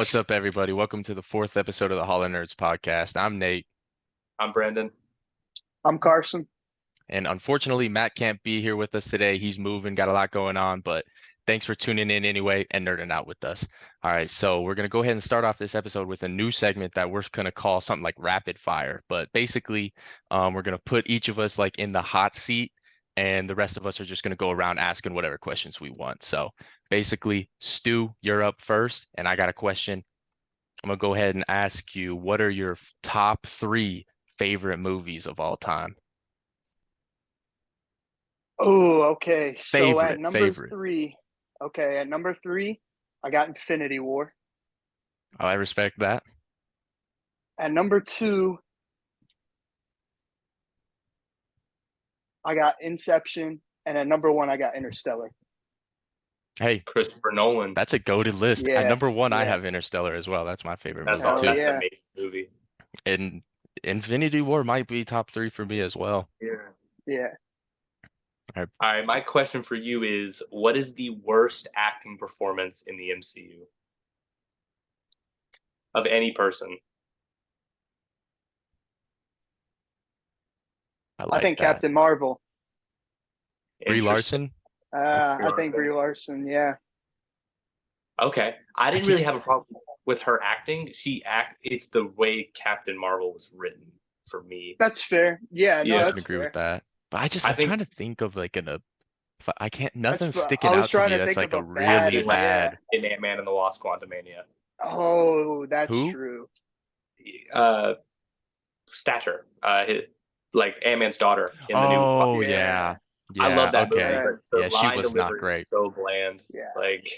What's up, everybody? Welcome to the fourth episode of the Hall of Nerds podcast. I'm Nate, I'm Brandon. I'm Carson. and unfortunately, Matt can't be here with us today. He's moving, got a lot going on, but thanks for tuning in anyway and nerding out with us. All right, so we're going to go ahead and start off this episode with a new segment that we're going to call something like rapid fire. But basically, we're going to put each of us like in the hot seat, and the rest of us are just going to go around asking whatever questions we want. So basically, Stu, you're up first, and I got a question. I'm gonna go ahead and ask you, what are your top three favorite movies of all time? Oh, okay. So at Favorite, number favorite. three, I got Infinity War. Oh, I respect that. At number two, I got Inception. And at number one, I got Interstellar. Hey, Christopher Nolan. that's a goated list. At Yeah, number one, I yeah. have Interstellar as well. That's my favorite That's movie all. Hell too. That's an yeah. amazing movie. And Infinity War might be top three for me as well. Yeah. Yeah. All right. My question for you is: what is the worst acting performance in the MCU of any person? I I like think that. Captain Marvel. Brie Interesting. Larson. I think Brie Larson. Yeah. Okay. I I didn't can really have a problem with her acting. It's the way Captain Marvel was written for me. That's fair. Yeah, no, Yeah. I can that's agree with fair. that. But I I'm think trying to think of like I can't. That's Nothing's I sticking was out to trying me to that's think like of a a bad, really yeah. bad. in Ant-Man and the Wasp: Quantumania. Oh, that's Who? true. Stature. Like Ant-Man's daughter in the new. Oh Yeah. yeah. I love Yeah, that movie, okay. Right. but the Yeah, she line was not delivery is great. so bland. Yeah. Like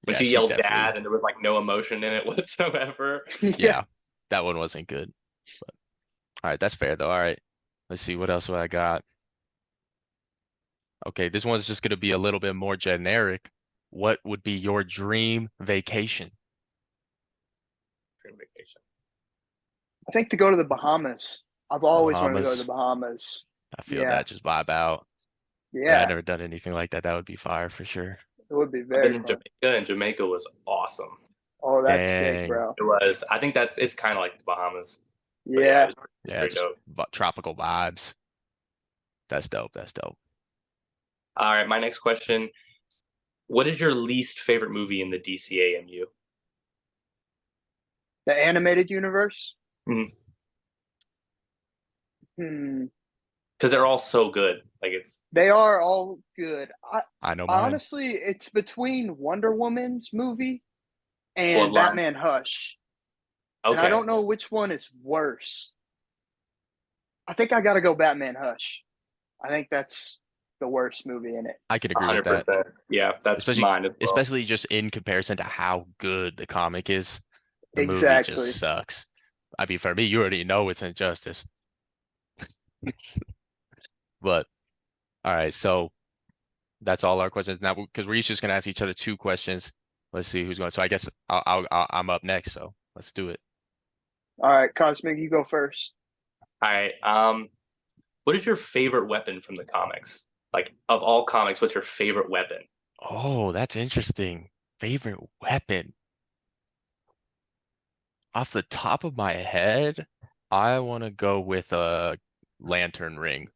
when Yeah, she she yelled "Dad" definitely. and there was like no emotion in it whatsoever. Yeah. Yeah, that one wasn't good. But all right, that's fair though. All right. Let's see what else I got. Okay, this one's just gonna be a little bit more generic. What would be your dream vacation? Dream vacation. I think to go to the Bahamas. I've The always wanted to go to the Bahamas. Bahamas. I feel Yeah. that just vibe out. Yeah, I've Yeah. never done anything like that. That would be fire for sure. It would be I've been very in fun. Jamaica, and Jamaica was awesome. Oh, that's sick, Dang. bro. It was. I think it's kind of like the Bahamas, but yeah, it Yeah. was Yeah, pretty just dope. tropical vibes. That's dope. That's dope. All right, my next question: what is your least favorite movie in the DCAMU? The animated universe. Mhm. Hmm. Because they're all so good. Like it's They are all good. I know mine. Honestly, it's between Wonder Woman's movie and Bloodline. Batman Hush. And I Okay. don't know which one is worse. I think I got to go Batman Hush. I think that's the worst movie in it. I could agree with that. 100%. Yeah, that's Especially mine as well. especially just in comparison to how good the comic is. The movie just Exactly. sucks. I mean, for me, you already know it's injustice. But all right, so that's all our questions now because we're each just gonna ask each other two questions. Let's see who's going. So I guess I'm up next. So let's do it. All right, Cosmic, you go first. All right. What is your favorite weapon from the comics? Like of all comics, what's your favorite weapon? Oh, that's interesting. Favorite weapon. Off the top of my head, I want to go with a lantern ring.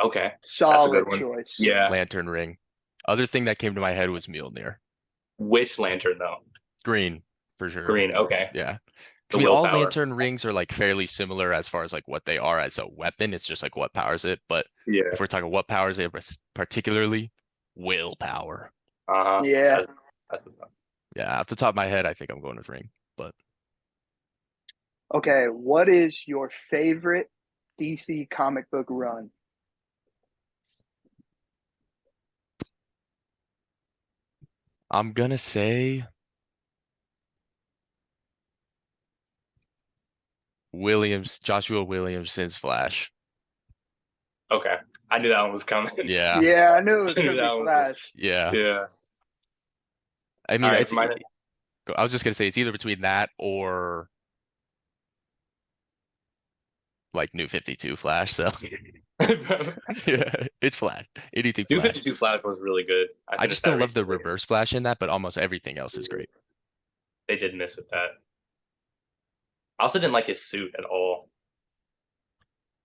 Okay, that's a Solid good one. choice. Yeah. Lantern ring. Other thing that came to my head was Mjolnir. Which lantern though? Green, for sure. Green. Okay. Yeah. The Because all willpower. lantern rings are like fairly similar as far as like what they are as a weapon. It's just like what powers it. But Yeah. if we're talking what powers it, particularly willpower. Uh-huh. Yeah. That's what's up. Yeah, off the top of my head, I think I'm going with ring. But Okay, what is your favorite DC comic book run? I'm gonna say Joshua Williamson's Flash. Okay. I knew that one was coming. Yeah. Yeah, I knew it was I knew gonna that be one was- Flash. Yeah. Yeah. I mean, All right, it's. I was just gonna say it's either between that or like New 52 Flash. So yeah, it's Flash. Anything New Flash. 52 Flash was really good. I finished just that don't love the recently. reverse Flash in that, but almost everything else is great. They did miss with that. I also didn't like his suit at all.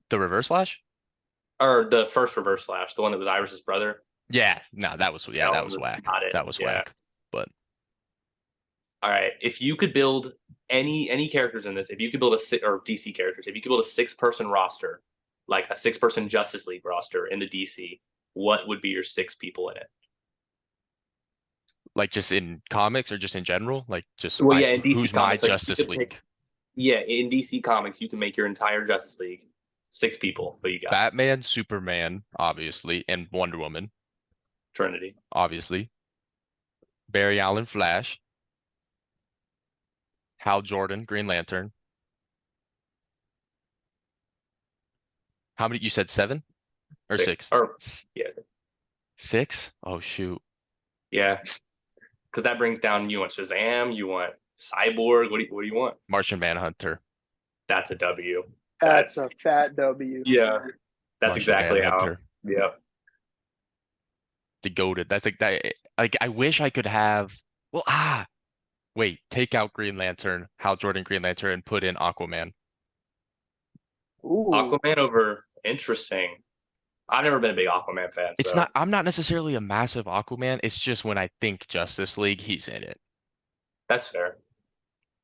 The Reverse Flash? Or the first Reverse Flash, the one that was Iris's brother. Yeah, no, that was That that one was whack. not it. That was Yeah. whack. But All right. If you could build any characters in this, if you could build or DC characters, if you could build a 6-person roster, like a 6-person Justice League roster in the DC, what would be your 6 people in it? like just in comics or just in general? Like just Well, my yeah, in DC who's my Comics, like if you Justice could League? pick, yeah, in DC Comics, you can make your entire Justice League 6 people. Who you got? Batman, Superman, obviously, and Wonder Woman, Trinity. obviously. Barry Allen, Flash. Hal Jordan, Green Lantern. How many? You said 7 or 6? Or yeah, 6? Oh shoot. yeah, because that brings down. You want Shazam? You want Cyborg? What do you want? Martian Manhunter. That's a W. That's a fat W. Yeah. That's Martian exactly how. Manhunter. Yeah. The goated. That's like that. Like I wish I could have. Well, wait. Take out Green Lantern, Hal Jordan, Green Lantern, and put in Aquaman. Ooh. Aquaman over interesting. I've never been a big Aquaman fan. It's So not. I'm not necessarily a massive Aquaman. It's just when I think Justice League, he's in it. that's fair.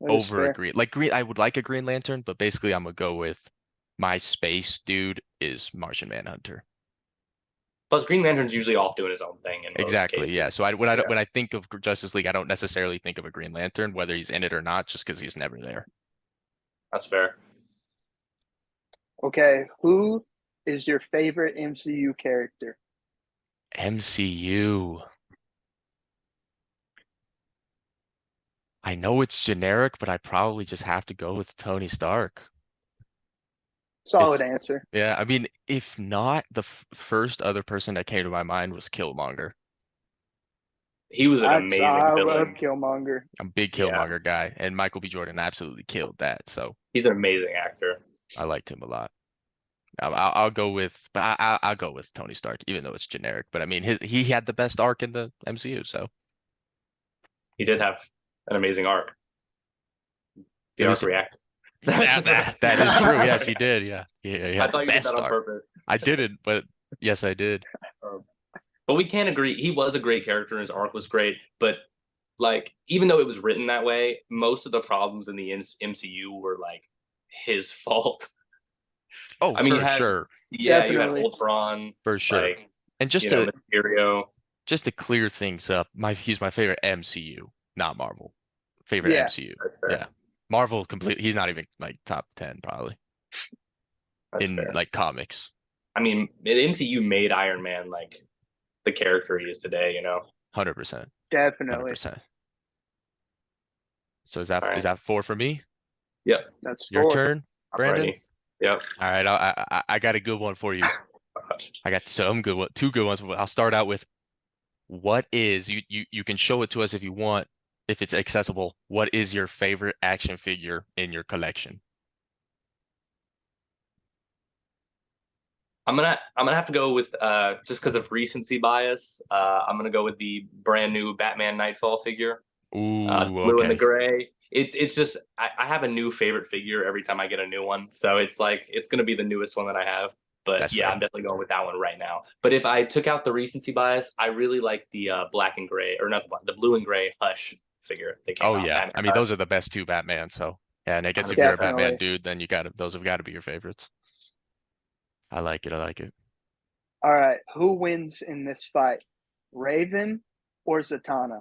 That is Over a fair. Green. Like Green. I would like a Green Lantern, but basically, I'm gonna go with my space dude is Martian Manhunter. Plus, Green Lantern's usually off doing his own thing in most Exactly. cases. Yeah. So Yeah. when I think of Justice League, I don't necessarily think of a Green Lantern, whether he's in it or not, just because he's never there. That's fair. Okay, who is your favorite MCU character? MCU. I know it's generic, but I probably just have to go with Tony Stark. Solid It's- answer. Yeah, I mean, if not, the first other person that came to my mind was Killmonger. He was an I amazing love villain. Killmonger. I'm a big Yeah. Killmonger guy, and Michael B. Jordan absolutely killed that. So He's an amazing actor. I liked him a lot. I'll go with, but I'll go with Tony Stark, even though it's generic. But I mean, he had the best arc in the MCU, so He did have an amazing arc. The At arc least- reacted. that is true. Yes, he did. Yeah, he I had thought the you did best that on arc. purpose. I didn't, but yes, I did. But we can't agree. He was a great character and his arc was great. But like, even though it was written that way, most of the problems in the MCU were like his fault. Oh, I mean, for you had- sure, Yeah, you had Definitely. Ultron, for sure. like And just you to know, Mysterio. just to clear things up, he's my favorite MCU, not Marvel. Favorite Yeah. MCU. That's fair. Yeah. Marvel completely. He's not even like top 10 probably That's in fair. like comics. I mean, the MCU made Iron Man like the character he is today. You know. 100%. Definitely. 100%. So is that All right. is that 4 for me? That's Your 4. turn, I'm Brandon. ready. Yep. All right, I got a good one for you. I got some good one, 2 good ones. But I'll start out with what is you can show it to us if you want, if it's accessible. What is your favorite action figure in your collection? I'm gonna have to go with just because of recency bias. I'm gonna go with the brand new Batman Nightfall figure. Ooh, The blue and the okay. gray. It's just I have a new favorite figure every time I get a new one. So it's like it's gonna be the newest one that I have. But That's yeah, fair. I'm definitely going with that one right now. But if I took out the recency bias, I really like the black and gray, or not the blue and gray Hush figure that came Oh out. yeah, Batman I mean Hush. those are the best 2 Batman. So yeah, and I guess if you're a Definitely. Batman dude, then those have got to be your favorites. I like it. I like it. All right, who wins in this fight? Raven or Zatanna?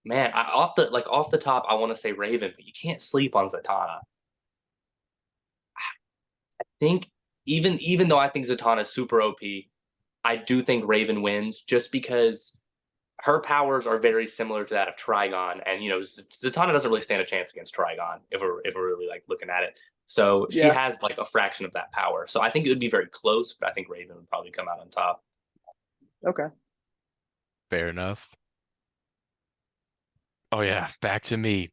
Man, off the top, I want to say Raven, but you can't sleep on Zatanna. I think even though I think Zatanna is super OP, I do think Raven wins just because her powers are very similar to that of Trigon, and you know Zatanna doesn't really stand a chance against Trigon if we're really like looking at it. So she Yeah. has like a fraction of that power. So I think it would be very close, but I think Raven would probably come out on top. Okay. Fair enough. Oh yeah, back to me.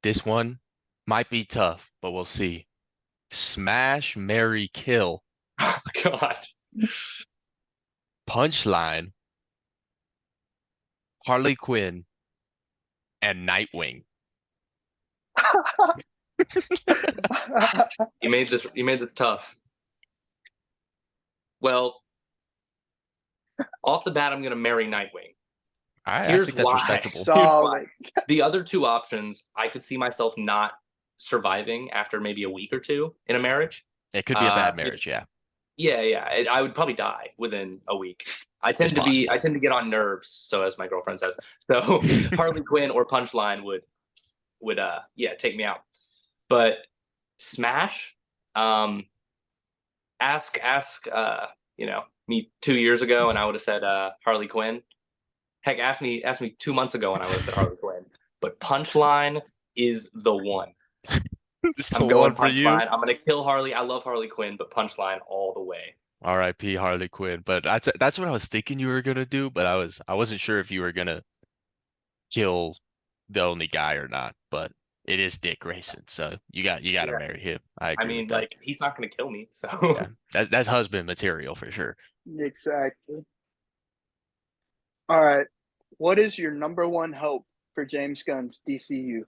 This one might be tough, but we'll see. Smash, marry, kill. Oh God. Punchline, Harley Quinn and Nightwing. You made this tough. Well, off the bat, I'm gonna marry Nightwing. I Here's think that's why. respectable. Solid. The other two options, I could see myself not surviving after maybe a week or two in a marriage. It could be a bad If marriage, yeah. Yeah. I would probably die within a week. I It's tend to possible. get on nerves, so as my girlfriend says. So Harley Quinn or Punchline would take me out. But Smash, ask me 2 years ago and I would have said Harley Quinn. Heck, ask me 2 months ago and I would have said Harley Quinn. But Punchline is the one. Just the I'm going one for you. Punchline. I'm gonna kill Harley. I love Harley Quinn, but Punchline all the way. R.I.P. Harley Quinn. But that's what I was thinking you were gonna do, but I wasn't sure if you were gonna kill the only guy or not. But it is Dick Grayson, so you gotta Yeah. marry him. I I agree with mean, that. like, he's not gonna kill me, so Yeah, that's husband material for sure. Exactly. All right. What is your number one hope for James Gunn's DCU?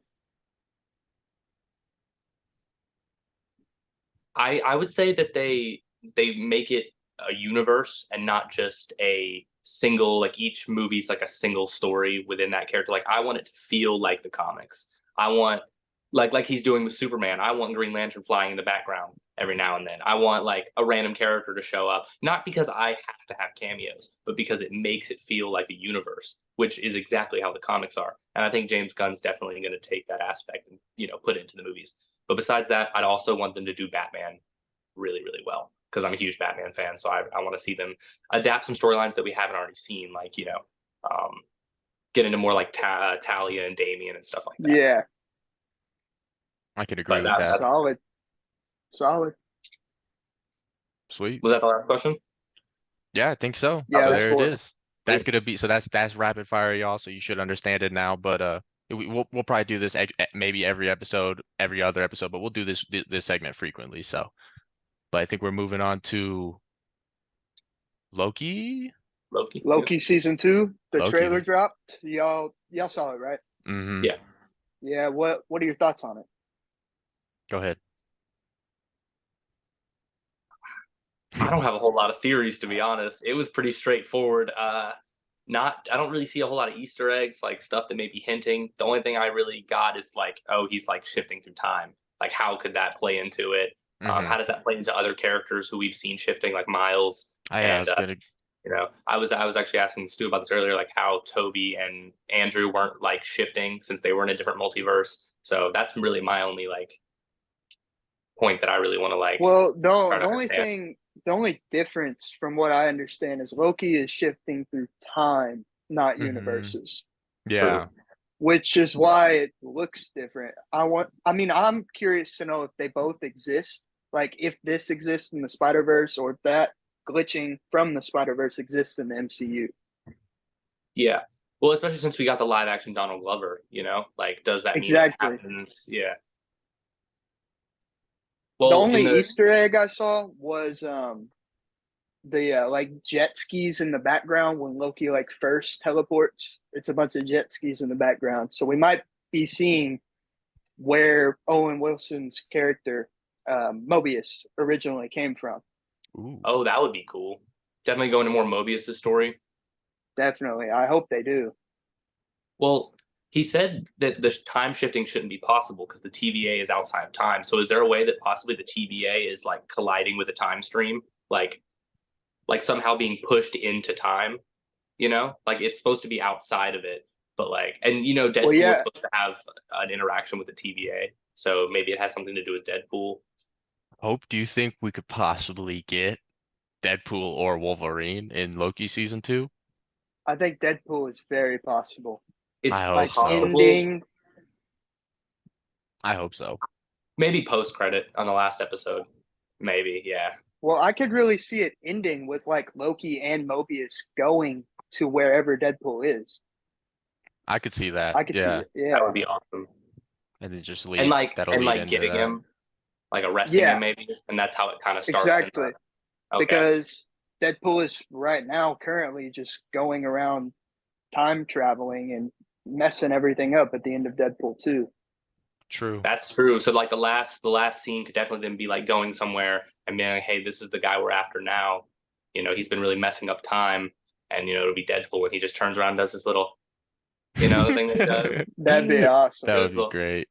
I would say that they make it a universe and not just a single, like, each movie's like a single story within that character. Like, I want it to feel like the comics. I want, like he's doing with Superman. I want Green Lantern flying in the background every now and then. I want like a random character to show up, not because I have to have cameos, but because it makes it feel like a universe, which is exactly how the comics are. And I think James Gunn's definitely going to take that aspect and put it into the movies. But besides that, I'd also want them to do Batman really, really well because I'm a huge Batman fan. So I want to see them adapt some storylines that we haven't already seen, like, get into more like Talia and Damian and stuff like that. Yeah. I could agree But with that. Solid. Solid. Sweet. Was that the last question? Yeah, I think so. Yeah, So that's there it four. is. That's gonna be that's rapid fire, y'all. So you should understand it now. But we'll probably do this maybe every episode, every other episode, but we'll do this segment frequently. So, but I think we're moving on to Loki. Loki season 2, the Loki. trailer dropped. Y'all saw it, right? Mm-hmm. Yeah. Yeah. What are your thoughts on it? Go ahead. I don't have a whole lot of theories, to be honest. It was pretty straightforward. I don't really see a whole lot of Easter eggs, like stuff that may be hinting. The only thing I really got is like, oh, he's like shifting through time. Like, how could that play into it? Mm-hmm. How does that play into other characters who we've seen shifting, like Miles? I And was gonna. I was actually asking Stu about this earlier, like how Toby and Andrew weren't like shifting since they were in a different multiverse. So that's really my only like point that I really want to like. Well, try to the only understand. thing, the only difference from what I understand is Loki is shifting through time, not Mhm. universes, Yeah. which is why it looks different. I'm curious to know if they both exist, like if this exists in the Spider-Verse or if that glitching from the Spider-Verse exists in the MCU. Yeah. Well, especially since we got the live action Donald Glover, like, does that mean Exactly. it happens? Yeah. The Well, only Easter egg I saw was the like jet skis in the background when Loki like first teleports. It's a bunch of jet skis in the background, so we might be seeing where Owen Wilson's character Mobius originally came from. Ooh. oh, that would be cool. Definitely go into more Mobius' story. Definitely, I hope they do. Well, he said that the time shifting shouldn't be possible because the TVA is outside of time. So is there a way that possibly the TVA is like colliding with a time stream, like somehow being pushed into time? Like it's supposed to be outside of it, but like, and Deadpool is supposed to have an interaction with the TVA, so maybe it has something to do with Deadpool. Hope, do you think we could possibly get Deadpool or Wolverine in Loki season 2? I think Deadpool is very possible. It's I hope Like so. ending. I hope so. Maybe post credit on the last episode. Maybe, yeah. Well, I could really see it ending with like Loki and Mobius going to wherever Deadpool is. I could see that. I could see Yeah. it. Yeah. That would be awesome. And then just lead. And like That'll lead into getting that. him, like arresting Yeah. him maybe, and that's how it kind of starts. Exactly. Okay. Because Deadpool is right now currently just going around time traveling and messing everything up at the end of Deadpool 2. True. That's true. So like the last scene could definitely then be like going somewhere and being like, hey, this is the guy we're after now. You know, he's been really messing up time, and you know, it'll be Deadpool, and he just turns around and does this little, you know, thing that he does. That'd be awesome. That would be great.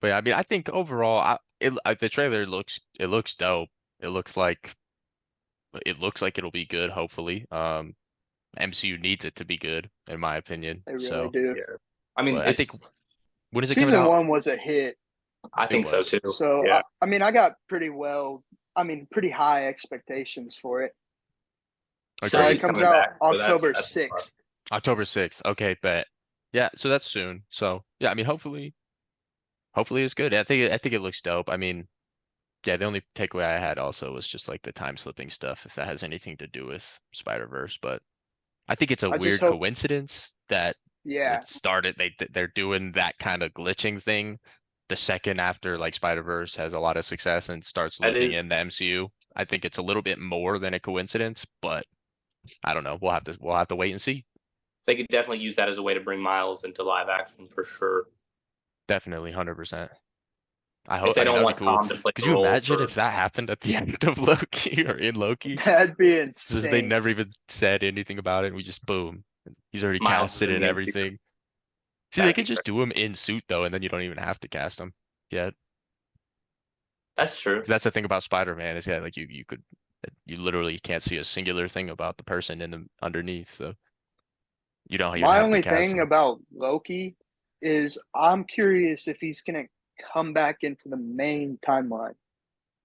But yeah, I mean, I think overall, the trailer looks dope. It looks like it'll be good. Hopefully, MCU needs it to be good, in my opinion. They really So, do. Yeah. I mean, but I think it's when is it coming Season out? 1 was a hit. I think so was. too. So yeah. I mean, I got pretty high expectations for it. So Agreed. it He's comes coming out back, so October that's 6th. October 6th. Okay, bet. Yeah, so that's soon. So yeah, I mean, hopefully it's good. I think it looks dope. I mean, yeah, the only takeaway I had also was just like the time slipping stuff, if that has anything to do with Spider-Verse. But I think it's a I just weird hope, coincidence that yeah, it started. They're doing that kind of glitching thing the second after like Spider-Verse has a lot of success and starts That looping in the is, MCU. I think it's a little bit more than a coincidence, but I don't know. We'll have to wait and see. they could definitely use that as a way to bring Miles into live action for sure. Definitely, 100%. I If hope. they I mean, don't that'd be want cool. Tom to play Could the you role imagine for if that happened at the end of Loki or in Loki? that'd be Since they insane. never even said anything about it, we just boom. He's already Miles is casted in and the MCU. everything. See, they That'd be could just great. do him in suit though, and then you don't even have to cast him. Yeah, That's true. that's the thing about Spider-Man is like you literally can't see a singular thing about the person in the underneath, so you don't even My have to only cast thing him. about Loki is I'm curious if he's gonna come back into the main timeline.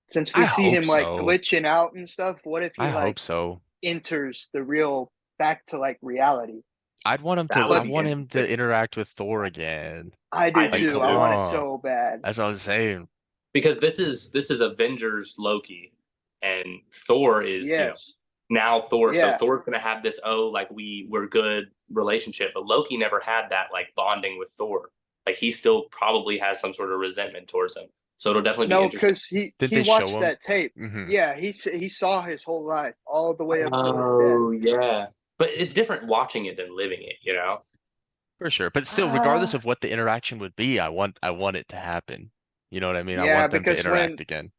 Since we I see hope him like so. glitching out and stuff, what if I he like hope so. enters the real back to like reality? I'd want him That to. I would But be want him to interesting. interact with Thor again. I I do do Like, too. come I too. want it on. so bad. That's what I was saying. Because this is Avengers Loki, and Thor is, you know, Yes. now Thor. So Yeah. Thor's gonna have this, oh, like we're good relationship, but Loki never had that like bonding with Thor. Like he still probably has some sort of resentment towards him. So it'll definitely be No, interesting. because Didn't he they show watched him? that tape. Hmm. Yeah, he saw his whole life all the way up to his death. Oh yeah, but it's different watching it than living it. You know. For sure. But still, regardless Ah, of what the interaction would be, I want it to happen. You know what I mean? I yeah, want them to because interact when again.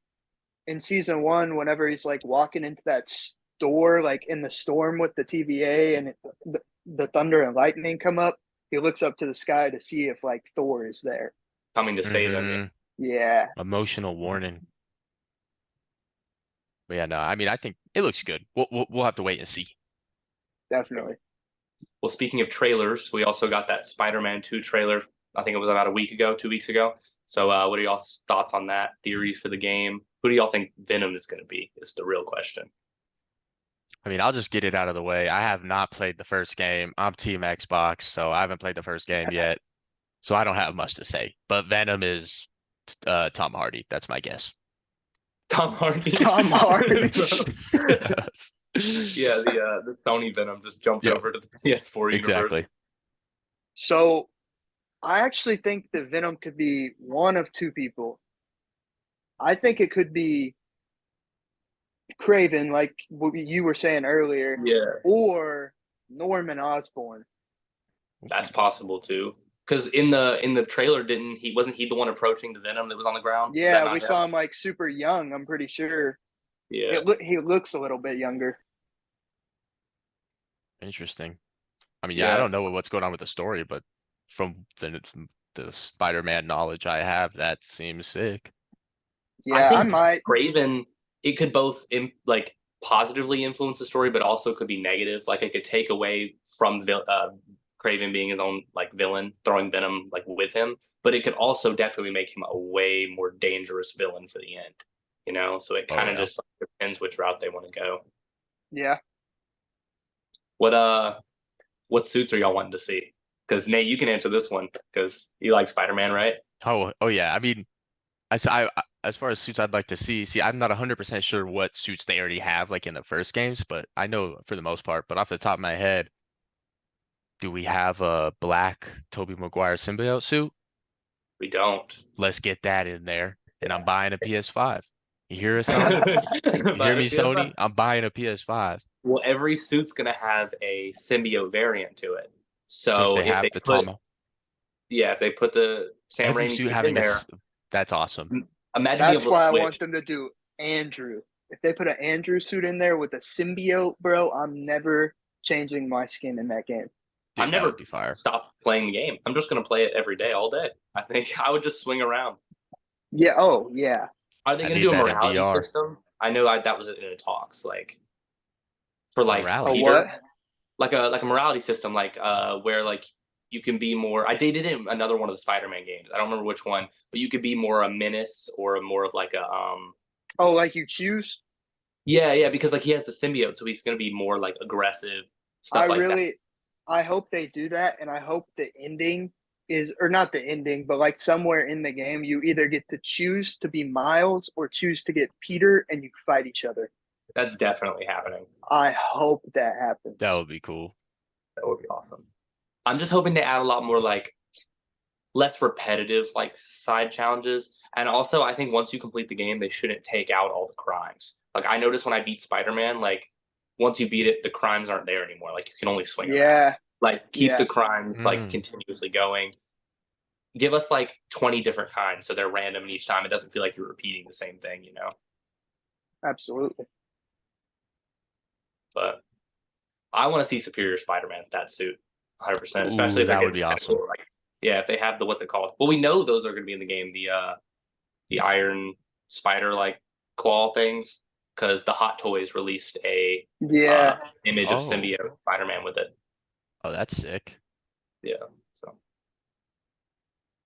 in season 1, whenever he's like walking into that store, like in the storm with the TVA and the thunder and lightning come up, he looks up to the sky to see if like Thor is there. Coming to save them. Yeah. Hmm. Yeah, Emotional warning. But yeah, no, I mean, I think it looks good. We'll have to wait and see. definitely. Well, speaking of trailers, we also got that Spider-Man 2 trailer. I think it was about a week ago, 2 weeks ago. So, what are y'all's thoughts on that? Theories for the game? Who do y'all think Venom is going to be? Is the real question. I mean, I'll just get it out of the way. I have not played the first game. I'm Team Xbox, so I haven't played the first game yet. So I don't have much to say. But Venom is Tom Hardy. That's my guess. Tom Hardy. Tom Hardy. Yeah, the Sony Venom just jumped Yep, over to the PS4 universe. exactly. So I actually think that Venom could be one of two people. I think it could be Craven, like what you were saying earlier, Yeah, or Norman Osborn. that's possible too. Because in the trailer, wasn't he the one approaching the Venom that was on the ground? Was that Yeah, not we him? saw him like super young. I'm pretty sure. Yeah, He looks a little bit younger. Interesting. I mean, yeah, I yeah. don't know what's going on with the story, but from the Spider-Man knowledge I have, that seems sick. Yeah, I might. Craven, it could both like positively influence the story, but also could be negative. Like it could take away from Craven being his own like villain, throwing Venom like with him, but it could also definitely make him a way more dangerous villain for the end. You know, so it Oh kind of yeah. just like, depends which route they want to go. Yeah. What suits are y'all wanting to see? Because Nate, you can answer this one because you like Spider-Man, right? Oh yeah. I mean, as far as suits I'd like to see, I'm not 100% sure what suits they already have like in the first games, but I know for the most part. But off the top of my head, do we have a black Tobey Maguire symbiote suit? We don't. Let's get that in there. And I'm buying a PS5. You hear us, Sony? You hear But me, it feels like Sony? I'm buying a PS5. Well, every suit's gonna have a symbiote variant to it. So if So they if have they the put, Tom, yeah, if they put the Sam every Raimi suit suit in having there, that's awesome. imagine being That's able to why I switch. want them to do Andrew. If they put an Andrew suit in there with a symbiote, bro, I'm never changing my skin in that game. I'm Dude, that would never be fire. stopped playing the game. I'm just gonna play it every day, all day. I think I would just swing around. Yeah. Oh, yeah. Are they I gonna need do a that in morality VR. system? I know that was in the talks, like for like A Morality. what? Peter, like a morality system, like where like you can be more. I dated in another one of the Spider-Man games. I don't remember which one, but you could be more a menace or more of like a Oh, like you choose? Yeah, because like he has the symbiote, so he's gonna be more like aggressive I stuff like that. really, I hope they do that, and I hope the ending is, or not the ending, but like somewhere in the game, you either get to choose to be Miles or choose to get Peter, and you fight each other. That's definitely happening. I hope that That happens. would be cool. That would be awesome. I'm just hoping they add a lot more like less repetitive like side challenges. And also, I think once you complete the game, they shouldn't take out all the crimes. Like I noticed when I beat Spider-Man, like once you beat it, the crimes aren't there anymore. Like you can only swing around. Yeah, Like keep yeah, the crime like Mm. continuously going. Give us like 20 different kinds so they're random and each time it doesn't feel like you're repeating the same thing, you know? absolutely. But I want to see Superior Spider-Man with that suit, 100%. Especially Ooh, if they're that would getting be awesome. technical, like yeah, if they have the what's it called? Well, we know those are going to be in the game. The Iron Spider like claw things because the Hot Toys released a Yeah, image of Oh, symbiote Spider-Man with it. oh, that's sick. Yeah, so I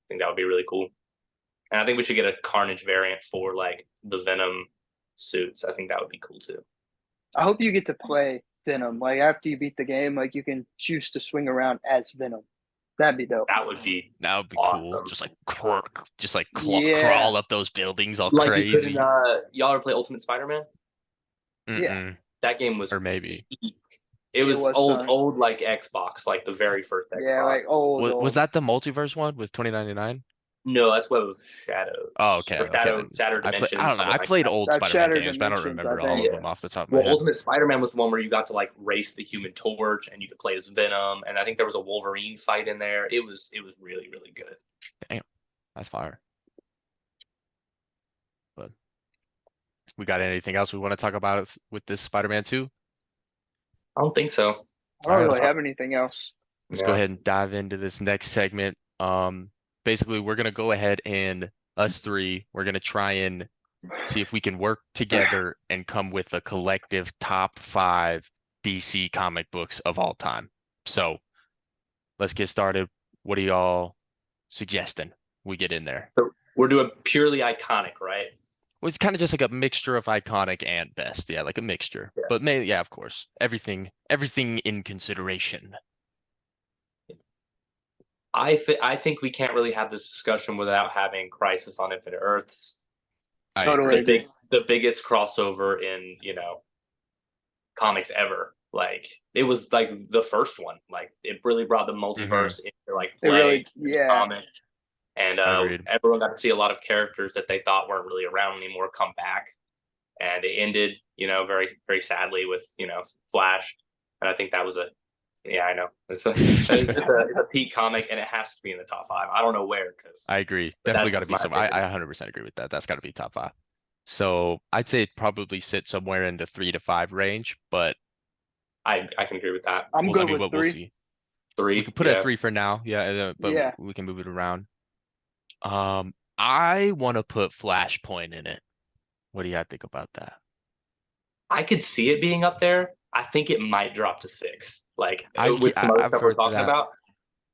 think that would be really cool. And I think we should get a Carnage variant for like the Venom suits. I think that would be cool too. I hope you get to play Venom. Like after you beat the game, like you can choose to swing around as Venom. That'd be dope. That would be That would be cool. awesome. Just like Yeah, crawl up those buildings all Like you could in crazy. y'all ever play Ultimate Spider-Man? yeah, Mm-mm. That game was Or maybe. peak. It it was was fun. old like Xbox, like the very first Yeah, Xbox. like old, Was old. that the multiverse one with 2099? No, that's Web of Oh, Shadows okay, or okay. Then Shatter I Dimensions, don't know. something I like played that. old That Spider-Man Shattered games, but I don't Dimensions, I remember all think. of Yeah. them off the top of my Well, head. Ultimate Spider-Man was the one where you got to like race the Human Torch, and you could play as Venom, and I think there was a Wolverine fight in there. It was really really good. Damn, that's fire. But we got anything else we want to talk about with this Spider-Man 2? I don't think so. I All don't right, really have anything else. let's go Yeah. ahead and dive into this next segment. Basically, we're gonna go ahead and us three, we're gonna try and see if we can work together and come with a collective top 5 DC comic books of all time. So let's get started. What are y'all suggesting we get in there? So we're doing purely iconic, right? Well, it's kind of just like a mixture of iconic and best. Yeah, like a mixture. Yeah. But maybe, yeah, of course. Everything in consideration. I think we can't really have this discussion without having Crisis on Infinite Earths. I Totally agree. agree. The biggest crossover in comics ever. Like it was like the first one. Like it really brought the multiverse into like It play really, yeah, comic. And Agreed. everyone got to see a lot of characters that they thought weren't really around anymore come back. And it ended, very, very sadly with, Flash. And I think that was yeah, I know. It's a peak comic and it has to be in the top 5. I don't know where because I agree. but Definitely that's got to just be my some. opinion. I 100% agree with that. That's got to be top 5. So I'd say it probably sit somewhere in the 3 to 5 range, but I can agree with that. I'm I good mean, with we'll 3. see. We 3, could put it at yeah. 3 for now. Yeah, but Yeah, we can move it around. I want to put Flashpoint in it. What do you guys think about that? I could see it being up there. I think it might drop to 6, like with some other I've stuff we're heard talking that. about.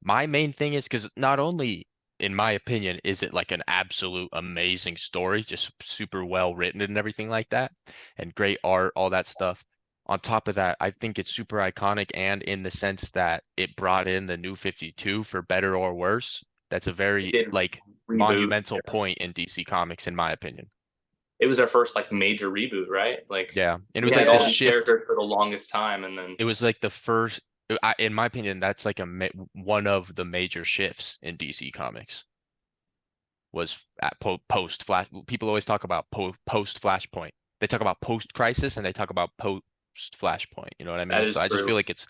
My main thing is because not only, in my opinion, is it like an absolute amazing story, just super well written and everything like that, and great art, all that stuff. On top of that, I think it's super iconic and in the sense that it brought in the new 52 for better or worse. That's a It very did like reboot. monumental point in DC Comics, in my opinion. It was our first like major reboot, right? Like Yeah, and it we was had like the all yeah, these shift. characters for the longest time, and then It was like the first, in my opinion, that's like one of the major shifts in DC Comics. Was at post Flash. People always talk about post Flashpoint. They talk about post Crisis and they talk about Flashpoint. You know what I That mean? is So I just feel true. like it's.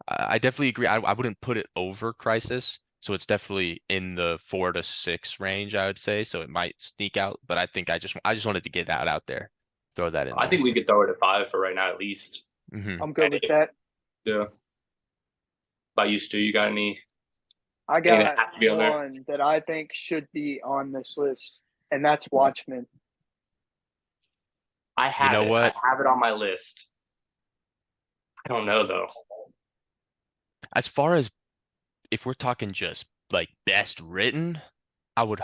I definitely agree. I wouldn't put it over Crisis. So it's definitely in the 4 to 6 range, I would say. So it might sneak out, but I just wanted to get that out there, throw that in I there. think we could throw it at 5 for right now, at least. Hmm. I'm good with that. Yeah. About you, Stu, you got any? I Anything that got has to be on there? one that I think should be on this list, and that's Watchmen. I You have know it. I what? have it on my list. I don't know though. As far as if we're talking just like best written, I would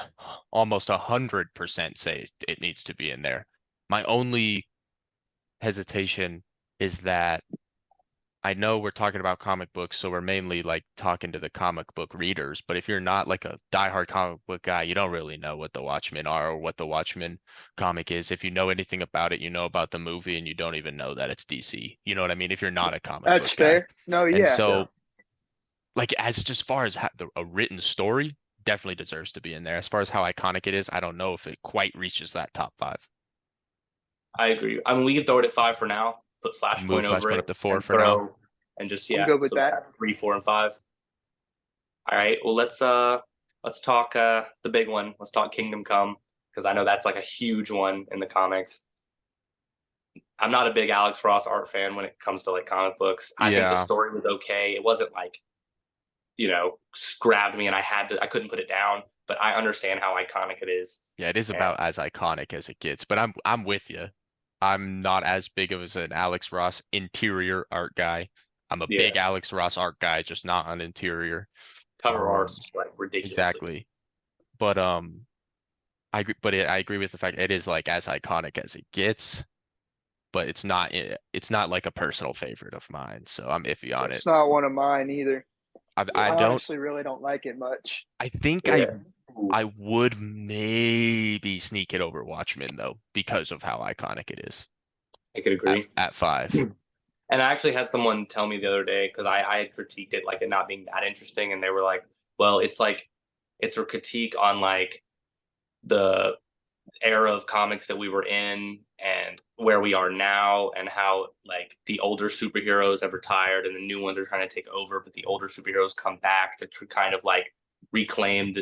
almost 100% say it needs to be in there. My only hesitation is that I know we're talking about comic books, so we're mainly like talking to the comic book readers. But if you're not like a diehard comic book guy, you don't really know what the Watchmen are or what the Watchmen comic is. If you know anything about it, you know about the movie and you don't even know that it's DC. You know what I mean? If you're not a comic That's book guy. fair. No, And yeah. so, like, as just far as a written story, definitely deserves to be in there. As far as how iconic it is, I don't know if it quite reaches that top 5. I agree. I mean, we can throw it at 5 for now. Put Move Flashpoint over Flashpoint it up to 4 and for now. throw and just I'm good with So that. 3, 4, and 5. All right. Well, let's talk the big one. Let's talk Kingdom Come because I know that's like a huge one in the comics. I'm not a big Alex Ross art fan when it comes to like comic books. I think the Yeah. story was okay. It wasn't like grabbed me and I couldn't put it down. But I understand how iconic it is. Yeah, it is And about as iconic as it gets, but I'm with you. I'm not as big of as an Alex Ross interior art guy. I'm a yeah, big Alex Ross art guy, just not on interior. cover Um, art's like ridiculously. exactly. But I agree with the fact it is like as iconic as it gets, but it's not like a personal favorite of mine, so I'm iffy on it. It's not one of mine either. I I don't honestly really don't like it much. I think I Yeah. Ooh, I would maybe sneak it over Watchmen though because of how iconic it is I could at agree. at 5. And I actually had someone tell me the other day because I had critiqued it like it not being that interesting, and they were like, "Well, it's a critique on like the era of comics that we were in and where we are now, and how like the older superheroes have retired and the new ones are trying to take over, but the older superheroes come back to kind of like reclaim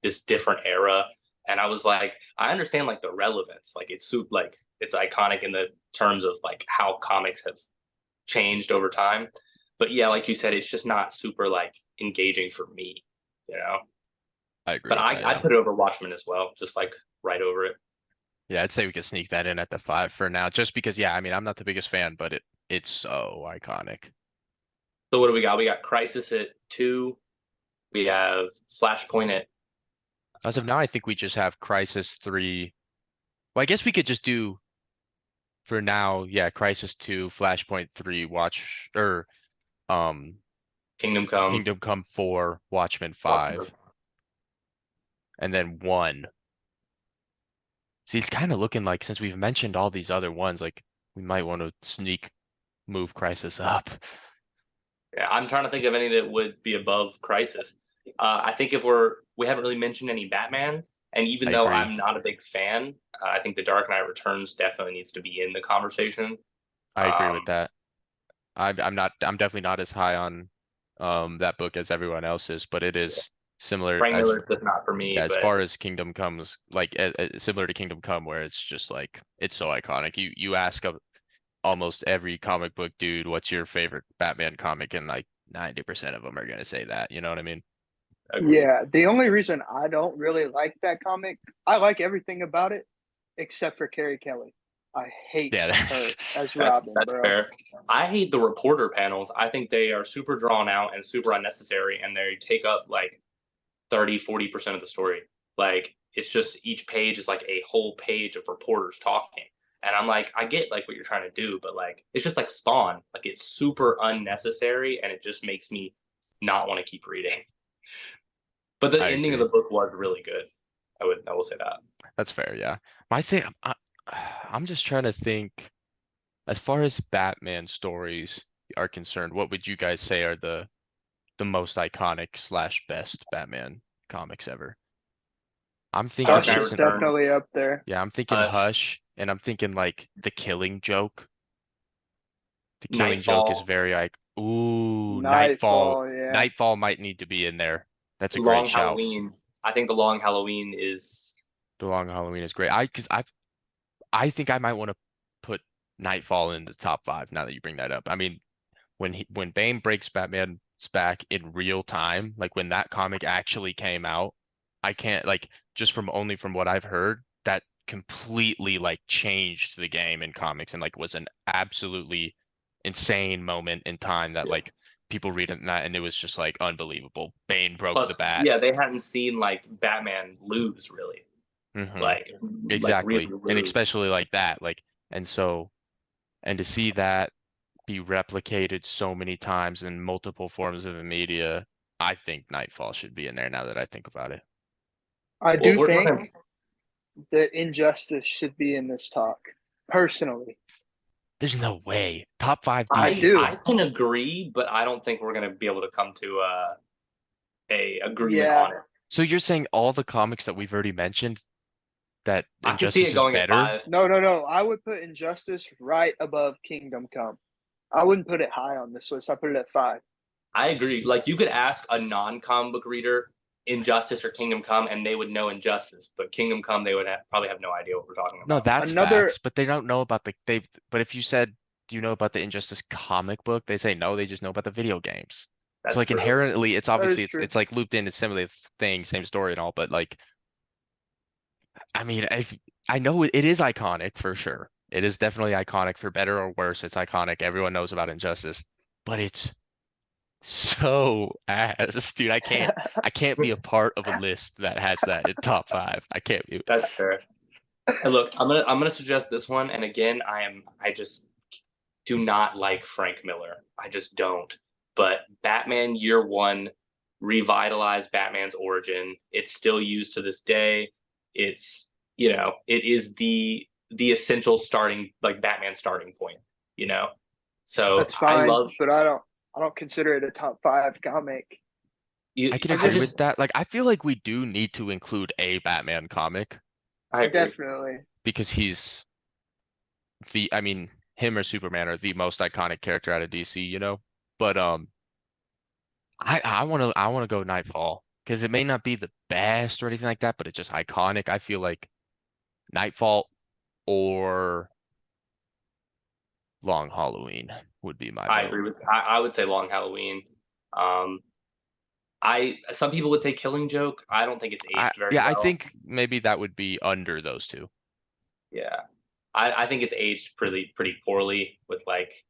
this different era." And I was like, I understand like the relevance, like it's iconic in the terms of like how comics have changed over time. But yeah, like you said, it's just not super like engaging for me, you know. I agree But with that, I'd yeah. put it over Watchmen as well, just like right over it. Yeah, I'd say we could sneak that in at the 5 for now, just because, yeah, I mean, I'm not the biggest fan, but it's so iconic. So what do we got? We got Crisis at 2. We have Flashpoint at As of now, I think we just have Crisis 3. Well, I guess we could just do for now, yeah, Crisis 2, Flashpoint 3, Watch or um Kingdom Come. Kingdom Come 4, Watchmen Watchmen. 5, and then 1. See, it's kind of looking like since we've mentioned all these other ones, like we might want to sneak move Crisis up. Yeah, I'm trying to think of any that would be above Crisis. I think if we haven't really mentioned any Batman, and even I though agree. I'm not a big fan, I think The Dark Knight Returns definitely needs to be in the conversation. I agree with Um, that. I'm definitely not as high on that book as everyone else is, but it is similar Frank Miller's just not for me, as but far as Kingdom comes, like similar to Kingdom Come, where it's just like it's so iconic. You ask almost every comic book dude, what's your favorite Batman comic, and like 90% of them are gonna say that. You know what I mean? agreed. Yeah, the only reason I don't really like that comic, I like everything about it except for Carrie Kelly. I hate Yeah, her as That's Robin, that's bro. fair. I hate the reporter panels. I think they are super drawn out and super unnecessary, and they take up like 30-40% of the story. Like it's just each page is like a whole page of reporters talking. And I'm like, I get like what you're trying to do, but like it's just like Spawn. Like it's super unnecessary and it just makes me not want to keep reading. But the I ending of agree. the book was really good. I will say that. That's fair. Yeah. My thing, I'm just trying to think. As far as Batman stories are concerned, what would you guys say are the most iconic slash best Batman comics ever? I'm thinking Dark Hush Knight is recent, Returns, definitely up there. yeah, I'm thinking Hush. Hush, and I'm thinking like The Killing Joke. The Killing Joke is Nightfall, very like, ooh, Nightfall. Nightfall, yeah. Nightfall might need to be in there. That's a great Long shout. Halloween. I think the Long Halloween is. The Long Halloween is great. I think I might want to put Nightfall in the top 5 now that you bring that up. I mean, when Bane breaks Batman's back in real time, like when that comic actually came out, I can't like just from what I've heard, that completely like changed the game in comics and like was an absolutely insane moment in time that Yeah. like people read it and that and it was just like unbelievable. Bane broke Plus, the bat. yeah, they hadn't seen like Batman lose really, Hmm. like really Exactly. And lose. especially like that, like and so and to see that be replicated so many times in multiple forms of the media, I think Nightfall should be in there now that I think about it. I Well, if do we're think talking, that Injustice should be in this talk, personally. There's no way. Top 5 I DC. do. I can agree, but I don't think we're gonna be able to come to a agreement Yeah, on it. So you're saying all the comics that we've already mentioned that I can see Injustice it is going at better? 5. no, no, no. I would put Injustice right above Kingdom Come. I wouldn't put it high on this list. I put it at 5. I agree. Like you could ask a non-comic book reader Injustice or Kingdom Come, and they would know Injustice, but Kingdom Come they would probably have no idea what we're talking No, about. that's Another, facts, but they don't know about but if you said, do you know about the Injustice comic book? They say no, they just know about the video games. So That's like true. inherently it's that is obviously true. it's like looped in, it's similar thing, same story and all, but like I mean, I know it is iconic for sure. It is definitely iconic for better or worse. It's iconic. Everyone knows about Injustice, but it's so ass, dude. I can't be a part of a list that has that in top 5. I can't be. That's fair. And look, I'm gonna suggest this one, and again, I just do not like Frank Miller. I just don't. But Batman Year One revitalized Batman's origin. It's still used to this day. It's it is the essential starting like Batman starting point. You know, so That's I fine, love but I don't consider it a top 5 comic. you. I can I agree just with that. Like, I feel like we do need to include a Batman comic I agree. definitely. because he's I mean, him or Superman are the most iconic character out of DC, you know? But I want to go Nightfall because it may not be the best or anything like that, but it's just iconic. I feel like Nightfall or Long Halloween would be my I vote. agree with. I would say Long Halloween. Um, I some people would say Killing Joke. I don't think it's aged very Yeah, I well. think maybe that would be under those two. Yeah, I think it's aged pretty poorly with like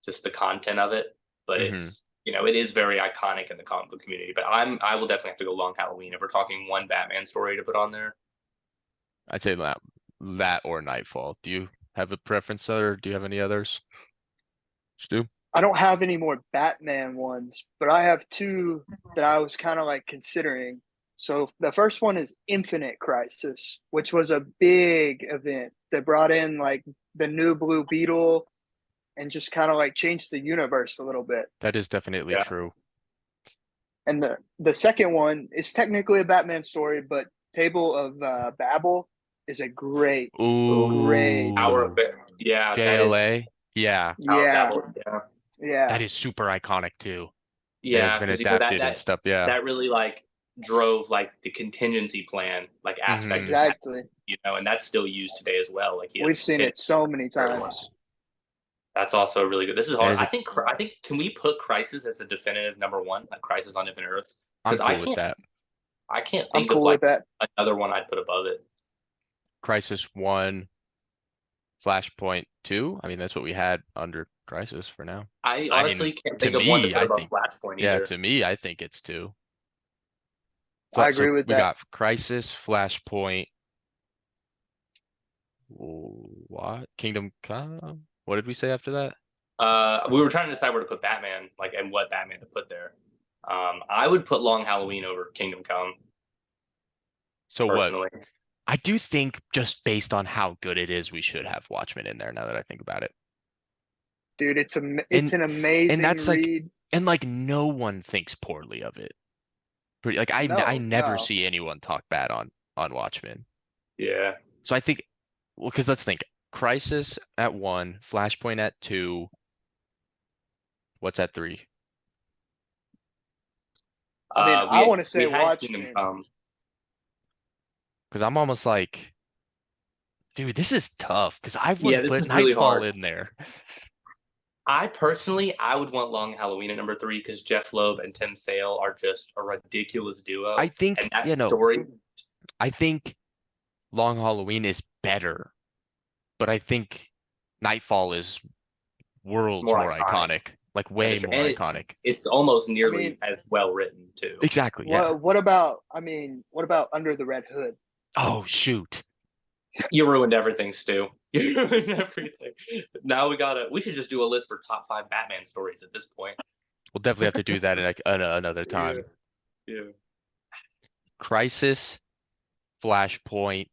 just the content of it. But Hmm. it's it is very iconic in the comic book community. But I will definitely have to go Long Halloween if we're talking one Batman story to put on there. I'd say that or Nightfall. Do you have a preference or do you have any others, Stu? I don't have any more Batman ones, but I have two that I was kind of like considering. So the first one is Infinite Crisis, which was a big event that brought in like the new Blue Beetle and just kind of like changed the universe a little bit. That is definitely Yeah, true. And the second one is technically a Batman story, but Table of Babel is a great Hour Ooh, of it. Yeah, that is JLA. Yeah, Hour of yeah, Babel. Yeah, yeah, that is super iconic too. It has yeah, been because that adapted and that stuff. Yeah. that really like drove like the contingency plan like aspect Hmm. of that, exactly. and that's still used today as well. Like he has We've a seen contingency it so many for everyone. times. That's also really good. This is That hard. is I think can we put Crisis as a definitive number one, like Crisis on Infinite Earths? I'm Because cool with that. I can't I'm think of cool like with that. another one I'd put above it. Crisis 1, Flashpoint 2. I mean, that's what we had under Crisis for now. I I mean, honestly can't to think of one to me, put I above think, Flashpoint yeah, either. to me, I think it's 2. I So agree with we that. got Crisis, Flashpoint, what? Kingdom Come? What did we say after that? We were trying to decide where to put Batman, like, and what Batman to put there. I would put Long Halloween over Kingdom Come So what? personally. I do think just based on how good it is, we should have Watchmen in there now that I think about it. Dude, it's And an amazing that's like read. and like no one thinks poorly of it. Pretty like I No, never no. see anyone talk bad on Watchmen. Yeah, So I think well, because let's think Crisis at 1, Flashpoint at 2, What's at 3? I mean, I want to say we had Kingdom Watchmen. Come. Because I'm almost like, dude, this is tough. Because I Yeah, would this put is really Nightfall hard. in there. I personally, I would want Long Halloween at number 3 because Jeff Loeb and Tim Sale are just a ridiculous I duo, and think, that story. I think Long Halloween is better, but I think Nightfall is worlds More more iconic. iconic, like That way is true. more And iconic. it's almost I nearly mean, as well written too. Exactly, yeah. what about? I mean, what about Under the Red Hood? Oh, shoot. You ruined everything, Stu. You ruined everything. Now we should just do a list for top 5 Batman stories at this point. We'll definitely have to do that in like another time. Yeah. Crisis, Flashpoint.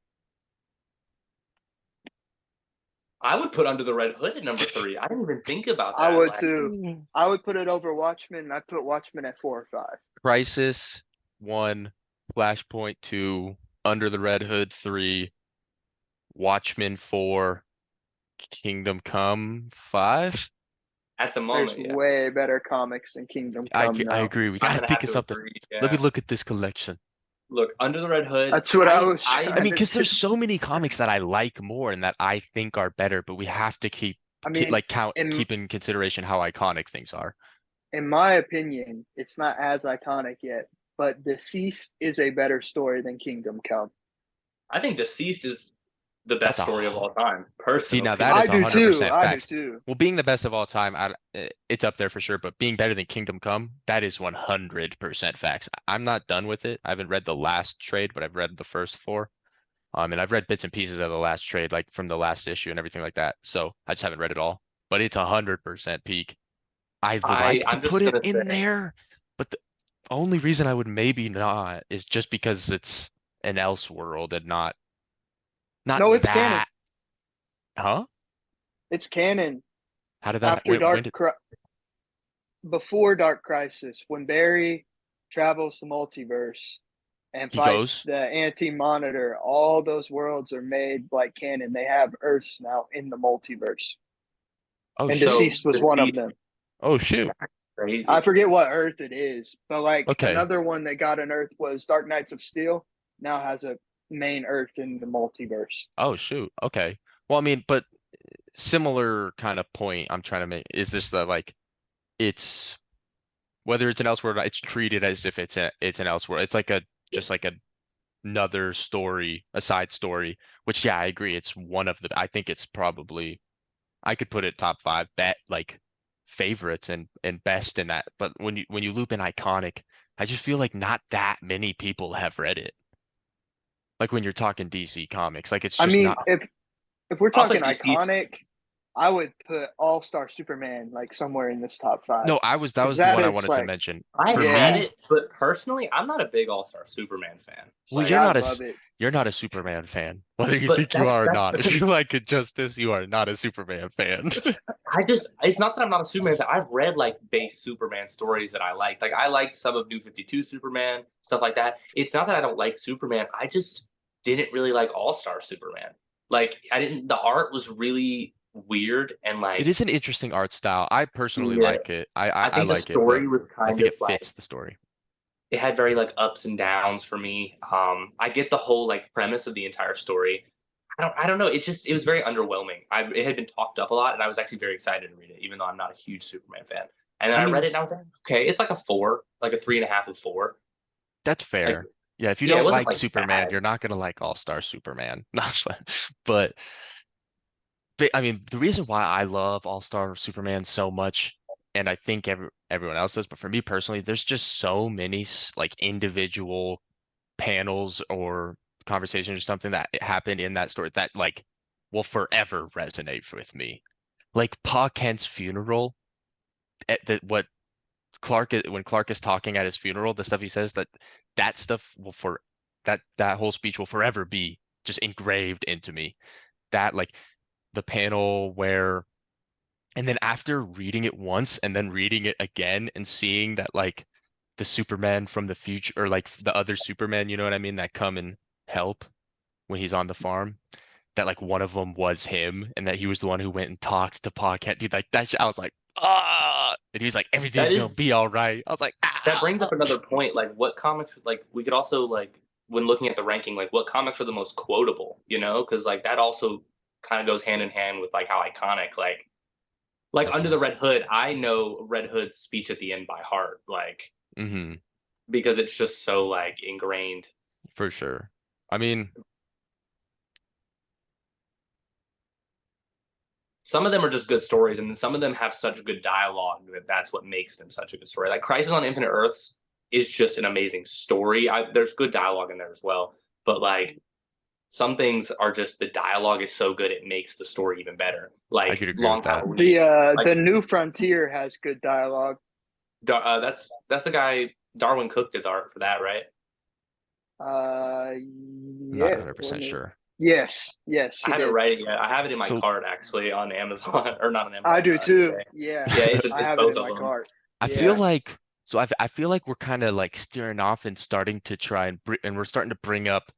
I would put Under the Red Hood at number 3. I didn't even think about that. I would Like, too. I would put it over Watchmen. I'd put Watchmen at 4 or 5. Crisis, 1. Flashpoint, 2. Under the Red Hood, 3. Watchmen, 4. Kingdom Come, 5. at the There's moment, yeah. way better comics than Kingdom I Come now. agree. We I'm gotta gonna think have of to something. agree. Let me Yeah. look at this collection. Look, Under the Red Hood. That's what I was I trying mean, because to there's so many comics that I like more and that I think are better, but we have to keep I mean, keep in consideration how iconic things are. in my opinion, it's not as iconic yet, but Deceased is a better story than Kingdom Come. I think Deceased is the best That's a story of all time. See, Personally, now that I is do too. 100% I do facts. too. Well, being the best of all time, it's up there for sure, but being better than Kingdom Come, that is 100% facts. I'm not done with it. I haven't read the last trade, but I've read the first 4. And I've read bits and pieces of the last trade, like from the last issue and everything like that. So I just haven't read it all, but it's 100% peak. I'd like to I'm just put it gonna in say there, but the only reason I would maybe not is just because it's an Elseworld and not No, it's canon. that. Huh? It's canon. How did that? After When did? Before Dark Crisis, when Barry travels the multiverse and He fights goes? the Anti-Monitor, all those worlds are made like canon. They have Earths now in the multiverse, Oh and shoot! Deceased was one of them. Oh shoot! crazy. I forget what Earth it is, but like Okay. another one that got an Earth was Dark Knights of Steel. Now has a main Earth in the multiverse. Oh shoot! Okay. Well, I mean, but similar kind of point I'm trying to make is this that like it's whether it's an Elseworld or not, it's treated as if it's an Elseworld. It's like just like another story, a side story, which yeah, I agree. It's one of I think it's probably I could put it top 5 bet like favorites and best in that. But when you loop in iconic, I just feel like not that many people have read it. Like when you're talking DC Comics, like it's I just mean, not. if we're I'll talking put Deceased. iconic, I would put All Star Superman like somewhere in this top 5. No, that was the that one I is, wanted to like- mention. I For had me, it, but personally, I'm not a big All-Star Superman fan. well, Like, you're I not love it. you're not a Superman fan. Whether you But think you are or that's not. the If thing. you like Injustice, you are not a Superman fan. It's not that I'm not a Superman fan. I've read like base Superman stories that I liked. Like I liked some of New 52 Superman, stuff like that. It's not that I don't like Superman. I just didn't really like All-Star Superman. Like the art was really weird and like It is an interesting art style. I personally Yeah. like it. I I think the like it, story but was I kind think of it like fits the story. it had very like ups and downs for me. I get the whole like premise of the entire story. I don't know. It was very underwhelming. It had been talked up a lot, and I was actually very excited to read it, even though I'm not a huge Superman fan. And then I I mean- read it, and I was like, okay, it's like a 4, like a 3.5 of 4. That's fair. Yeah, if you yeah, it don't wasn't, like like, Superman, bad. you're not gonna like All-Star Superman. But I mean, the reason why I love All-Star Superman so much, and I think everyone else does, but for me personally, there's just so many like individual panels or conversations or something that happened in that story that like will forever resonate with me. Like Pa Kent's funeral, what when Clark is talking at his funeral, the stuff he says that stuff that whole speech will forever be just engraved into me. That like the panel where and then after reading it once and then reading it again and seeing that like the Superman from the future or like the other Superman, you know what I mean, that come and help when he's on the farm, that like one of them was him and that he was the one who went and talked to Pa Kent. Dude, like that I was like, ah, And he's like, That everything's gonna is be all right. I was like, that brings ah. up another point. Like, what comics? Like, we could also like when looking at the ranking, like what comics are the most quotable? Because like that also kind of goes hand in hand with like how iconic like Under the Definitely. Red Hood. I know Red Hood's speech at the end by heart, like Mm-hmm. because it's just so like ingrained. For sure. I mean, Some of them are just good stories, and then some of them have such good dialogue that that's what makes them such a good story. Like Crisis on Infinite Earths is just an amazing story. There's good dialogue in there as well, but like some things are just the dialogue is so good it makes the story even better. I Like could agree with Long that. Halloween, The like New Frontier has good dialogue. that's the guy Darwin Cook did the art for that, right? I'm not Yeah. 100% sure. Yes, I he haven't did. read it yet. I have it in my So cart actually on Amazon or not on I Amazon. do too. eBay. Yeah, Yeah, I it's have it both in of my them. cart. I feel Yeah, like I feel like we're kind of like steering off and starting to try and we're starting to bring up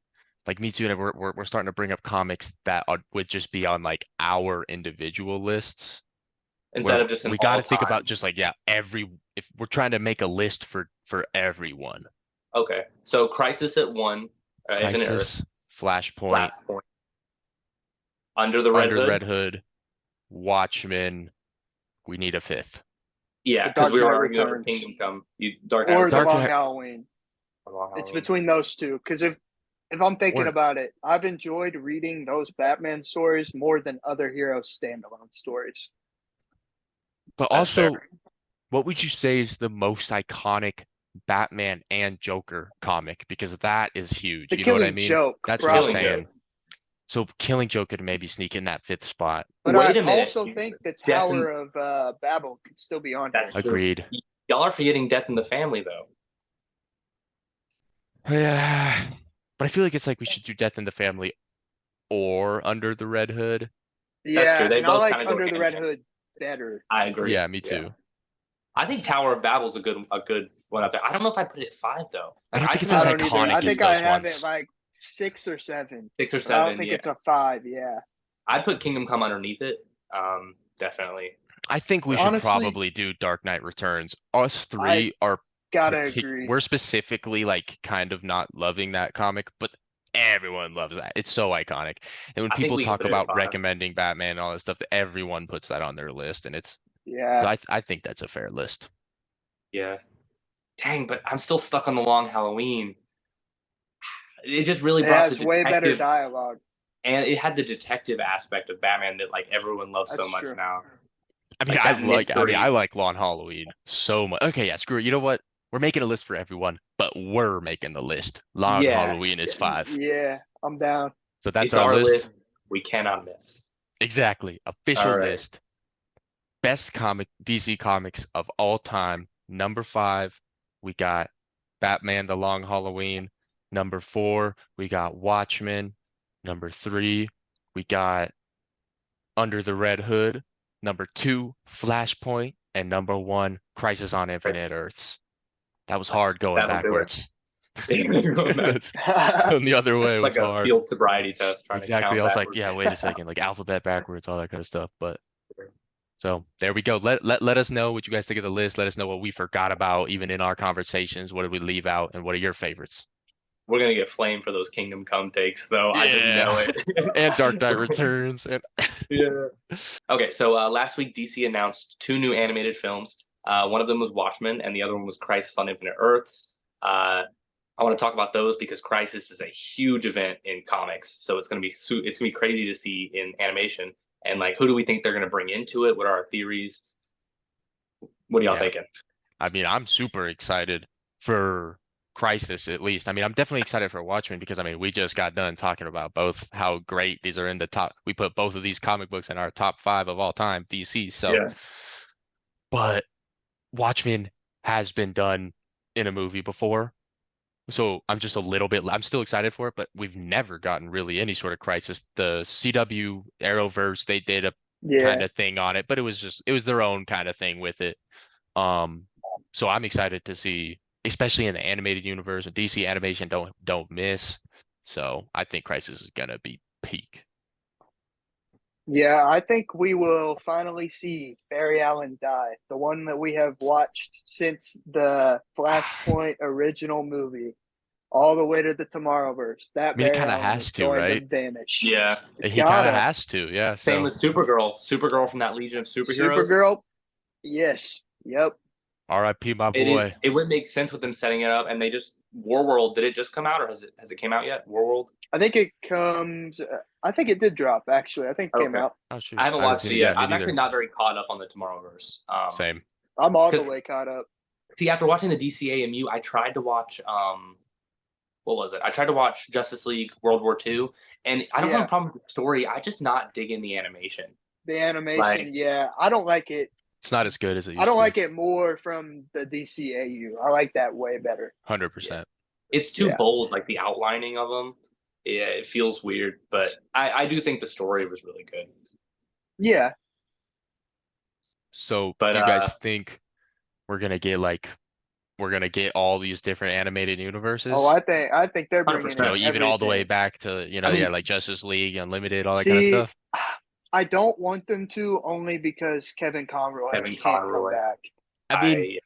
like me too, and we're starting to bring up comics that would just be on like our individual lists Instead where of just an we got all to think about time. just like if we're trying to make a list for everyone. Okay, so Crisis at one, Infinite Crisis, Earths, Flashpoint, Flashpoint, Under the Red Under the Hood. Red Hood, Watchmen. We need a fifth. Yeah, The because Dark we were Knight arguing over Returns Kingdom Come. Dark Knight or the Dark Returns, Long Knight Halloween. or Long It's Halloween. between those two. Because if I'm thinking or about it, I've enjoyed reading those Batman stories more than other heroes' standalone stories. but That's fair. also, what would you say is the most iconic Batman and Joker comic? Because that is huge. The You know what I Killing mean? Joke, That's what I'm Killing probably. Joke. saying. So Killing Joke could maybe sneak in that fifth spot. But I Wait a minute. also think the Death Tower and of Babel could still be on that's here. true. Agreed. Y'all are forgetting Death in the Family though. Yeah. But I feel like it's like we should do Death in the Family or Under the Red Hood. That's true. Yeah, They and I both kind like of go Under the hand in Red hand. Hood better. I agree. Yeah, me Yeah. too. I think Tower of Babel's a good one up there. I don't know if I'd put it at 5 though. I Like don't I think it's feel as I like don't either. iconic I as think I those have it ones. like 6 or 7, 6 or but I don't 7. think Yeah, it's a 5. Yeah, I'd put Kingdom Come underneath it. Definitely. I think we should honestly, probably do Dark Knight Returns. Us I three are gotta agree. we're specifically like kind of not loving that comic, but everyone loves that. It's so iconic. And when I think people we can talk put it at about 5. recommending Batman and all that stuff, everyone puts that on their list, and Yeah, I think that's a fair list. Yeah. Dang, but I'm still stuck on the Long Halloween. It just really it brought the has way better detective, dialogue. and it had the detective aspect of Batman that like everyone loves so That's much true. now. I mean, Like that I mystery. like Long Halloween so much. Okay, yeah, screw it. You know what? We're making a list for everyone, but we're making the list. Long Yeah, Halloween is 5. Yeah, I'm down. So that's it's our our list. list. We cannot miss. Exactly. All Official right. list. Best comic DC comics of all time. Number 5, we got Batman The Long Halloween. Number 4, we got Watchmen. Number 3, we got Under the Red Hood. Number 2, Flashpoint. And number 1, Crisis on Infinite Earths. That was hard going That'll do it. backwards. Going back. That's going the other way was Like a hard. field sobriety test trying to Exactly. count I was like, backwards. yeah, wait a second, like alphabet backwards, all that kind of stuff. But so there we go. Let us know what you guys think of the list. Let us know what we forgot about, even in our conversations. What did we leave out, and what are your favorites? We're gonna get flamed for those Kingdom Come takes, though. I just know Yeah. it. And Dark Knight Returns. And Yeah. Okay, so last week DC announced 2 new animated films. One of them was Watchmen, and the other one was Crisis on Infinite Earths. I want to talk about those because Crisis is a huge event in comics, so it's gonna be crazy to see in animation. And like, who do we think they're gonna bring into it? What are our theories? What are y'all yeah, thinking? I mean, I'm super excited for Crisis at least. I mean, I'm definitely excited for Watchmen because I mean, we just got done talking about both how great these are in the top. We put both of these comic books in our top 5 of all time, DC. So, Yeah, but Watchmen has been done in a movie before. So I'm just a little bit, I'm still excited for it, but we've never gotten really any sort of Crisis. The CW Arrowverse, they did a kind Yeah, of thing on it, but it was their own kind of thing with it. Um, so I'm excited to see, especially in the animated universe, and DC animation don't miss. So I think Crisis is gonna be peak. Yeah, I think we will finally see Barry Allen die. The one that we have watched since the Flashpoint original movie, all the way to the Tomorrowverse. I That mean, it Barry kind of Allen has is to, going to right? vanish. Yeah. It's He kind of gotta. has to, yeah. Same So, with Supergirl. Supergirl from that Legion of Superheroes. Supergirl, yes. Yep. R.I.P. my It boy. is. It would make sense with them setting it up, and they just Warworld. Did it just come out, or has it came out yet? Warworld. I think it comes. I think it did drop, actually. I think it came Okay. out. Oh I shoot, haven't I haven't watched seen it it yet. yet. Me I'm actually neither. not very caught up on the Tomorrowverse. Same. I'm all the Because way caught up. see, after watching the DCAMU, I tried to watch what was it? I tried to watch Justice League World War II, and I don't have a Yeah. problem with the story. I just not digging the animation. The animation, Like, yeah. I don't like it. It's not as good as it I used don't to like be. it more from the DCAU. I like that way better. 100%. it's too Yeah. bold, like the outlining of them. Yeah, it feels weird, but I do think the story was really good. Yeah. So, But do you guys think we're gonna get all these different animated universes? Oh, I think they're bringing 100%. in Even all the way everything. back to, I mean, like Justice League, Unlimited, all that kind of See, stuff. I don't want them to only because Kevin Conroy Kevin can't come Conroy. back. I mean,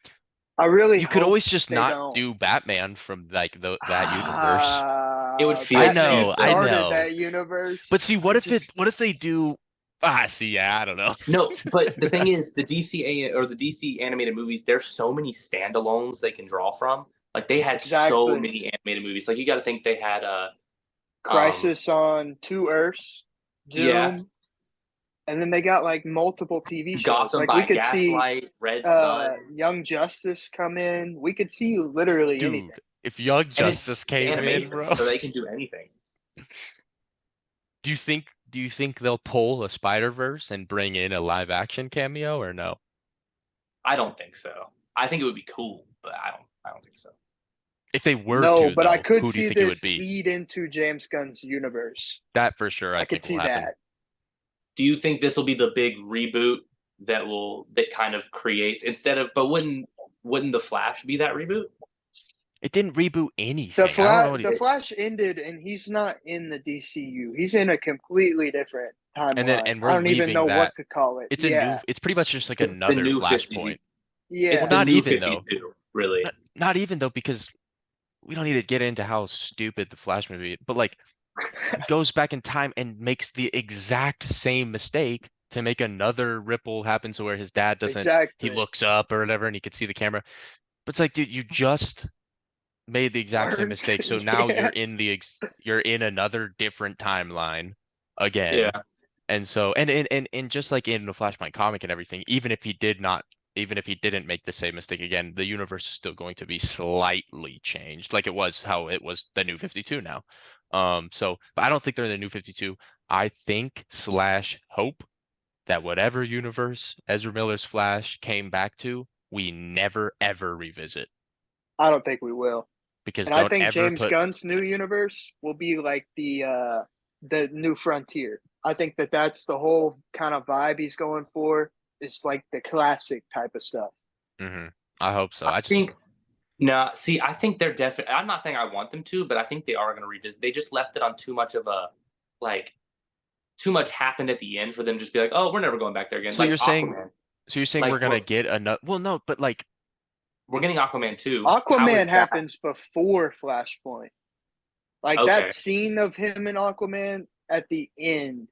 I really you could hope always just they not don't. do Batman from like that universe. It would feel Batman I cheap. started know. that But universe. see, I just what if they do see, yeah, I don't know. No, but the thing is, the DC or the DC animated movies, there's so many standalones they can draw from. Like they had so exactly many animated movies. Like you got to think they had um Crisis on Two Earths, yeah, Doom, and then they got like multiple TV shows. Gotham Like we by could see Gaslight, Red Sun, Young Justice come in. We could see literally anything. Dude, if Young and Justice it's came in, animation, bro, so they can do anything. do you think they'll pull a Spider-Verse and bring in a live action cameo or no? I don't think so. I think it would be cool, but I don't think so. If they were No, to, but I though, could who do you see think it would this be? lead into James Gunn's universe. That for sure, I I could think will see happen. that. Do you think this will be the big reboot that kind of creates instead of? But wouldn't the Flash be that reboot? It didn't reboot anything. I don't know what The Flash ended, and he's not in the DCU. He's in a completely different timeline. and I we're don't even leaving know that. what to call it. It's Yeah, it's pretty much just like The another new 50. Flashpoint. It's yeah. the Not new even though. 52, really. Not even though, because we don't need to get into how stupid the Flash movie, but like he goes back in time and makes the exact same mistake to make another ripple happen to where his dad doesn't, he Exactly. looks up or whatever and he could see the camera. But it's like, dude, you just made the exact same Learned. mistake. So now Yeah. you're in another different timeline Yeah. again. And so and just like in the Flashpoint comic and everything, even if he didn't make the same mistake again, the universe is still going to be slightly changed, like it was how it was the New 52 now. So, but I don't think they're the New 52. I think slash hope that whatever universe Ezra Miller's Flash came back to, we never ever revisit I don't think we will. because And I don't think ever James put. Gunn's new universe will be like the new frontier. I think that's the whole kind of vibe he's going for. It's like the classic type of stuff. I hope so. I think no. See, I think they're definitely. I'm not saying I want them to, but I think they are going to revisit. They just left it on too much of a like. Too much happened at the end for them to just be like, oh, we're never going back there again. So Like you're saying, Aquaman. we're Like, gonna get another? Well, no, but like We're getting Aquaman too. How is Aquaman that? happens before Flashpoint. Like Okay. that scene of him and Aquaman at the end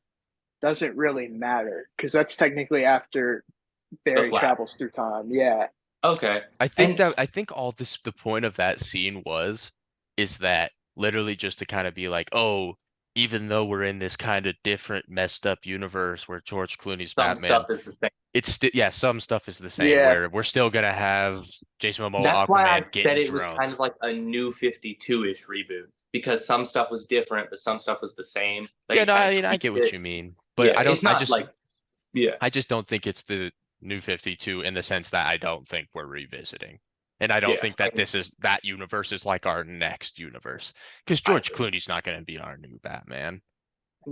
doesn't really matter because that's technically after Barry Flash. travels through time. Yeah. Okay. I think And the point of that scene is that literally just to kind of be like, oh, even though we're in this kind of different messed up universe where George Clooney's some Batman, stuff is the same. it's still, yeah, some stuff is the same Yeah. where we're still gonna have Jason Momoa That's why I Aquaman said getting it was thrown. kind of like a new 52-ish reboot because some stuff was different, but some stuff was the same. Like, Yeah, it no, kinda I mean I tweaked get what it. you mean, but Yeah, it's not yeah. I just don't think it's the New 52 in the sense that I don't think we're revisiting. And I don't Yeah, think that that universe is like our next universe. Because George Clooney's not going to be our new Batman.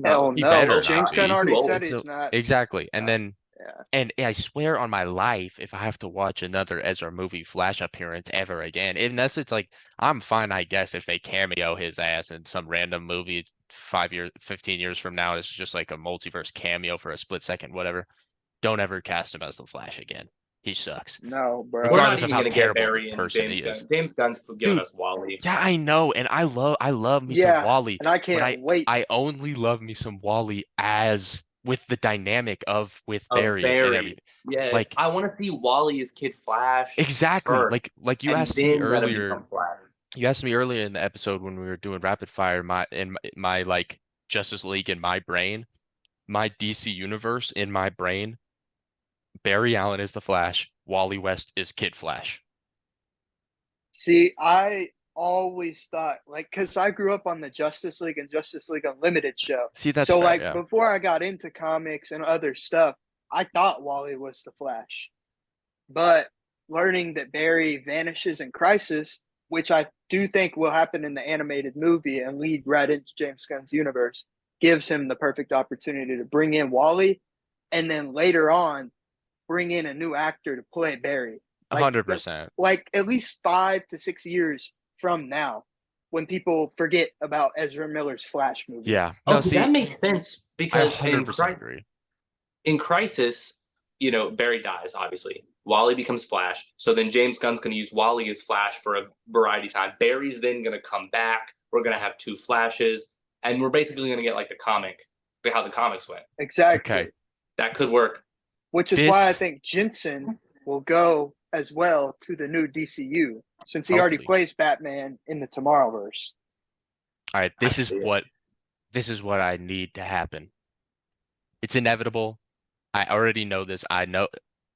Hell He no. better James not Gunn be. already Too said old. he's not. Exactly. And then, Yeah. and I swear on my life, if I have to watch another Ezra movie Flash appearance ever again, unless it's like, I'm fine, I guess, if they cameo his ass in some random movie 5 years, 15 years from now, it's just like a multiverse cameo for a split second, whatever. Don't ever cast him as the Flash again. He sucks. No, bro. We're not Regardless of even how going to get terrible of Barry a and person James he is. Gunn. James Gunn's giving Dude, us Wally. Yeah, I know, and I love me some Yeah, Wally, and I but can't wait. I only love me some Wally as with the dynamic of with Barry and Barry. everything. Yes, Like I want to see Wally as Kid Flash exactly, first, like you and asked me then let him earlier. become Flash. You asked me earlier in the episode when we were doing rapid fire, my like Justice League in my brain, my DC universe in my brain. Barry Allen is the Flash. Wally West is Kid Flash. See, I always thought, like, because I grew up on the Justice League and Justice League Unlimited show. See, that's so, fair, like, yeah. before I got into comics and other stuff, I thought Wally was the Flash. But learning that Barry vanishes in Crisis, which I do think will happen in the animated movie and lead right into James Gunn's universe, gives him the perfect opportunity to bring in Wally and then later on bring in a new actor to play Barry. 100%. Like at least 5 to 6 years from now, when people forget about Ezra Miller's Flash movie. Yeah. Oh, No, see, that makes sense I because 100% agree. in Crisis, Barry dies, obviously. Wally becomes Flash. So then James Gunn's going to use Wally as Flash for a variety of time. Barry's then going to come back. We're going to have 2 Flashes. And we're basically going to get like how the comics went. Exactly. Okay. That could work. Which is why I think Jensen will go as well to the new DCU, since he already plays Batman in the Tomorrowverse. All right, this is what I need to happen. It's inevitable. I already know this. I know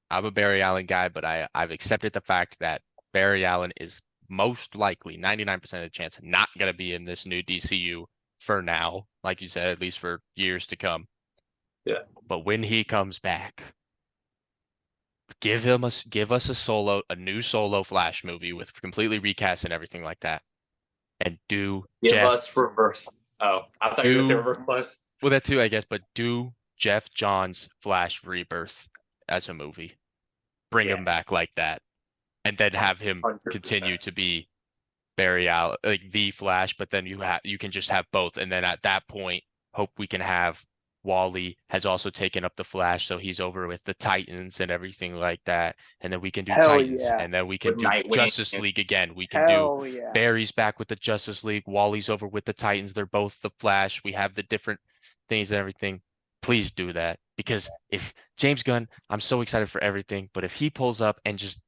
I'm a Barry Allen guy, but I've accepted the fact that Barry Allen is most likely 99% of the chance not going to be in this new DCU for now, like you said, at least for years to come. Yeah. But when he comes back, give us a new solo Flash movie with completely recast and everything like that. And give us reverse. Oh, I thought you were going to say reverse Flash. Well, that too, I guess, but do Jeff Johns' Flash Rebirth as a movie. Bring him back like that. And then have him 100%. Continue to be Barry Allen, like the Flash, but then you can just have both. And then at that point, hope we can have Wally has also taken up the Flash, so he's over with the Titans and everything like that. And then we can do Titans, and then we can do Justice League again. We can do Barry's back with the Justice League, Wally's over with the Titans. They're both the Flash. We have the different things and everything. Please do that, because if James Gunn, I'm so excited for everything, but if he pulls up and just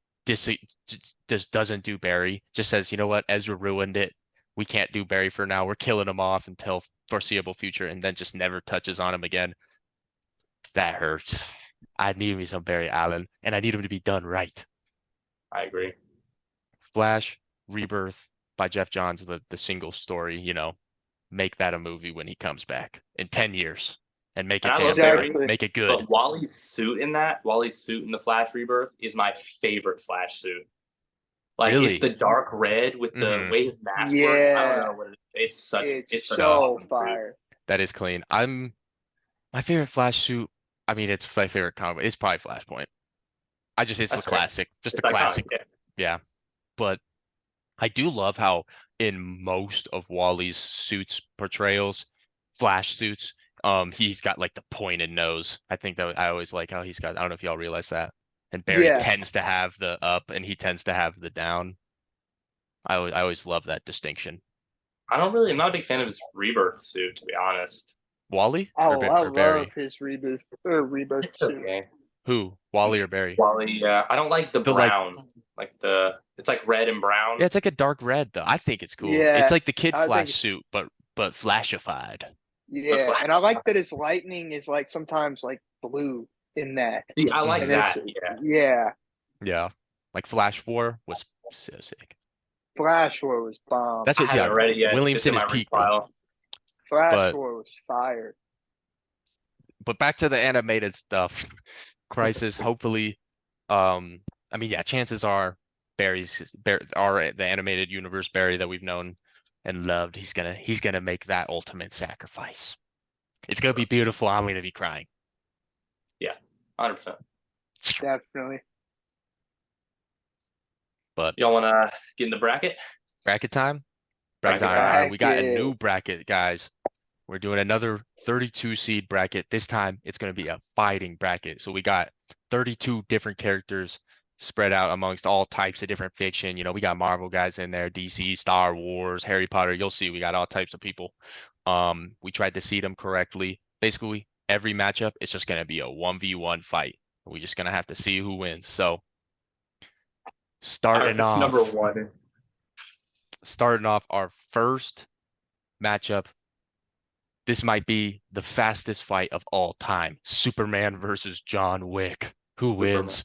doesn't do Barry, just says, you know what, Ezra ruined it. We can't do Barry for now. We're killing him off until foreseeable future, and then just never touches on him again. That hurts. I need me some Barry Allen, and I need him to be done right. I agree. Flash Rebirth by Jeff Johns, the single story, make that a movie when he comes back in 10 years. And make it make it good. But Wally's suit in the Flash Rebirth is my favorite Flash suit. Like really? It's the dark red with the way his mask works. I don't know what it is. It's so awesome fire. That is clean. My favorite Flash suit. I mean, it's my favorite comic. It's probably Flashpoint. It's the classic, just the classic. Yeah. But I do love how in most of Wally's suits portrayals, Flash suits, he's got like the pointed nose. I think that I always like how he's got. I don't know if y'all realize that. And Barry tends to have the up, and he tends to have the down. I always love that distinction. I'm not a big fan of his Rebirth suit, to be honest. Wally? I love his Rebirth suit. Okay. Who? Wally or Barry? Wally, yeah. I don't like the brown. It's like red and brown. Yeah, it's like a dark red though. I think it's cool. Yeah, it's like the Kid Flash suit, but flashified. Yeah, and I like that his lightning is like sometimes like blue in that. See, I like that. Yeah. Like Flash War was so sick. Flash War was bomb. That's what Williamson is peak. Flash War was fire. But back to the animated stuff. Crisis, hopefully. Chances are the animated universe Barry that we've known and loved, he's gonna make that ultimate sacrifice. It's gonna be beautiful. I'm gonna be crying. Yeah, 100%. Definitely. But y'all wanna get in the bracket? Bracket time? Bracket time. We got a new bracket, guys. We're doing another 32 seed bracket. This time it's going to be a fighting bracket. So we got 32 different characters spread out amongst all types of different fiction. You know, we got Marvel guys in there, DC, Star Wars, Harry Potter. You'll see we got all types of people. We tried to seed them correctly. Basically, every matchup is just going to be a 1v1 fight. We're just going to have to see who wins. So starting Number off, one. our first matchup. This might be the fastest fight of all time. Superman versus John Wick. Who wins?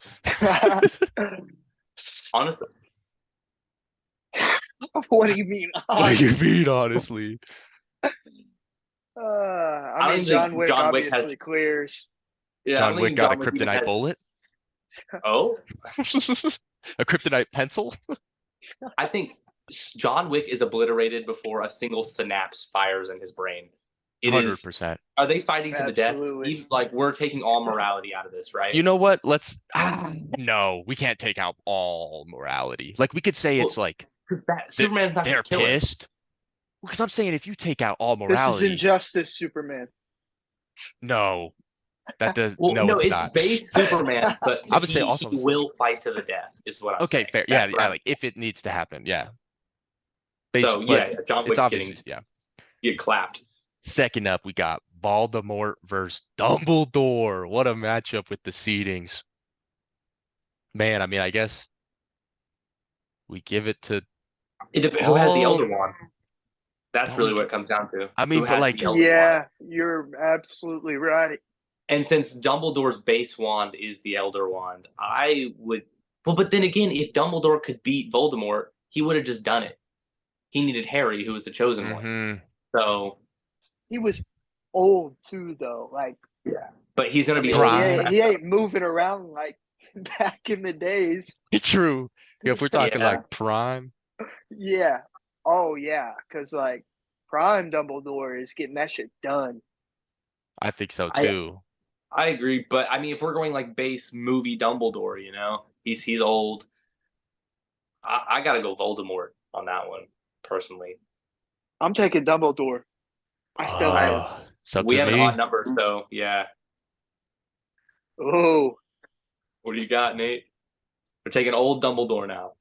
Honestly, What do you mean? What do you mean, honestly? I don't mean, even John think Wick John Wick obviously has- clears. yeah, I John don't Wick think got a John Wick even kryptonite has- bullet? Oh, A kryptonite pencil? I think John Wick is obliterated before a single synapse fires in his brain. It is. 100%. Are they fighting to the death? Absolutely. Even, like, we're taking all morality out of this, right? You know what? No, we can't take out all morality. Like we could say it's Well, like Superman's not they're gonna kill him. pissed. Because I'm saying if you take out all This is morality, injustice, Superman. no, that does Well, no, no, it's it's not. base Superman, but I would say also- he will fight to the death. Is what I'm Okay, saying. fair. Yeah, That's what yeah, I'm- like if it needs to happen, yeah. So But yeah, John it's Wick's obviously getting get clapped. Second up, we got Voldemort versus Dumbledore. What a matchup with the seedings. Man, I mean, I guess we give it to. Who has the Oh. Elder Wand? That's really Don't- what it comes down to. I mean, Who but has like- the Elder Wand? Yeah, you're absolutely right. And since Dumbledore's base wand is the Elder Wand, I would. Well, but then again, if Dumbledore could beat Voldemort, he would have just done it. He needed Harry, who was the chosen one. Mhm. So, He was old too, though. Like, but he's gonna be I mean, old. Prime. he ain't moving around like back in the days. True. Yeah, if we're talking Yeah. like prime, Yeah. Oh yeah, because like Prime Dumbledore is getting that shit done. I think so I- too. I agree, but I mean, if we're going like base movie Dumbledore, you know, he's old. I gotta go Voldemort on that one personally. I'm taking Dumbledore. I still am. It's up We to have an me. odd number, so yeah. Oh, What do you got, Nate? We're taking old Dumbledore now.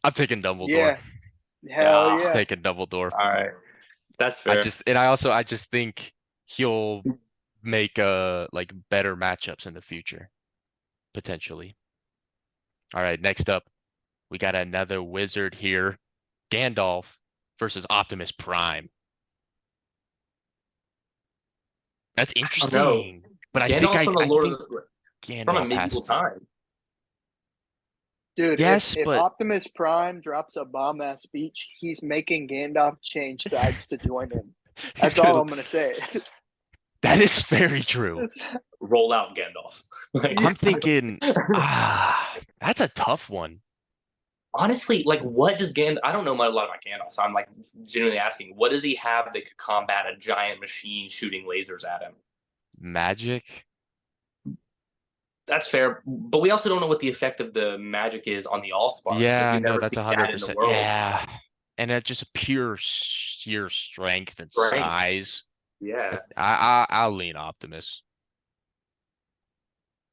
I'm taking Dumbledore. yeah. Hell Yeah. yeah. Taking Dumbledore. All right, that's fair. I just think he'll make like better matchups in the future, potentially. All right, next up, we got another wizard here, Gandalf versus Optimus Prime. That's interesting, but I think Gandalf's from the I Lord think of the, Gandalf from a has medieval to. time. Dude, Yes, if but- Optimus Prime drops a bomb ass speech, he's making Gandalf change sides to join him. That's He's all gonna- I'm gonna say. That is very true. Roll out Gandalf. Like, I'm thinking, that's a tough one. honestly, like, what does Gandalf? I don't know a lot about Gandalf, so I'm like genuinely asking, what does he have that could combat a giant machine shooting lasers at him? Magic. That's fair, but we also don't know what the effect of the magic is on the Allspark. because Yeah, we've no, never that's seen that in the 100%. world. Yeah, and that's just pure sheer strength and Strength. size. Yeah. I'll lean Optimus.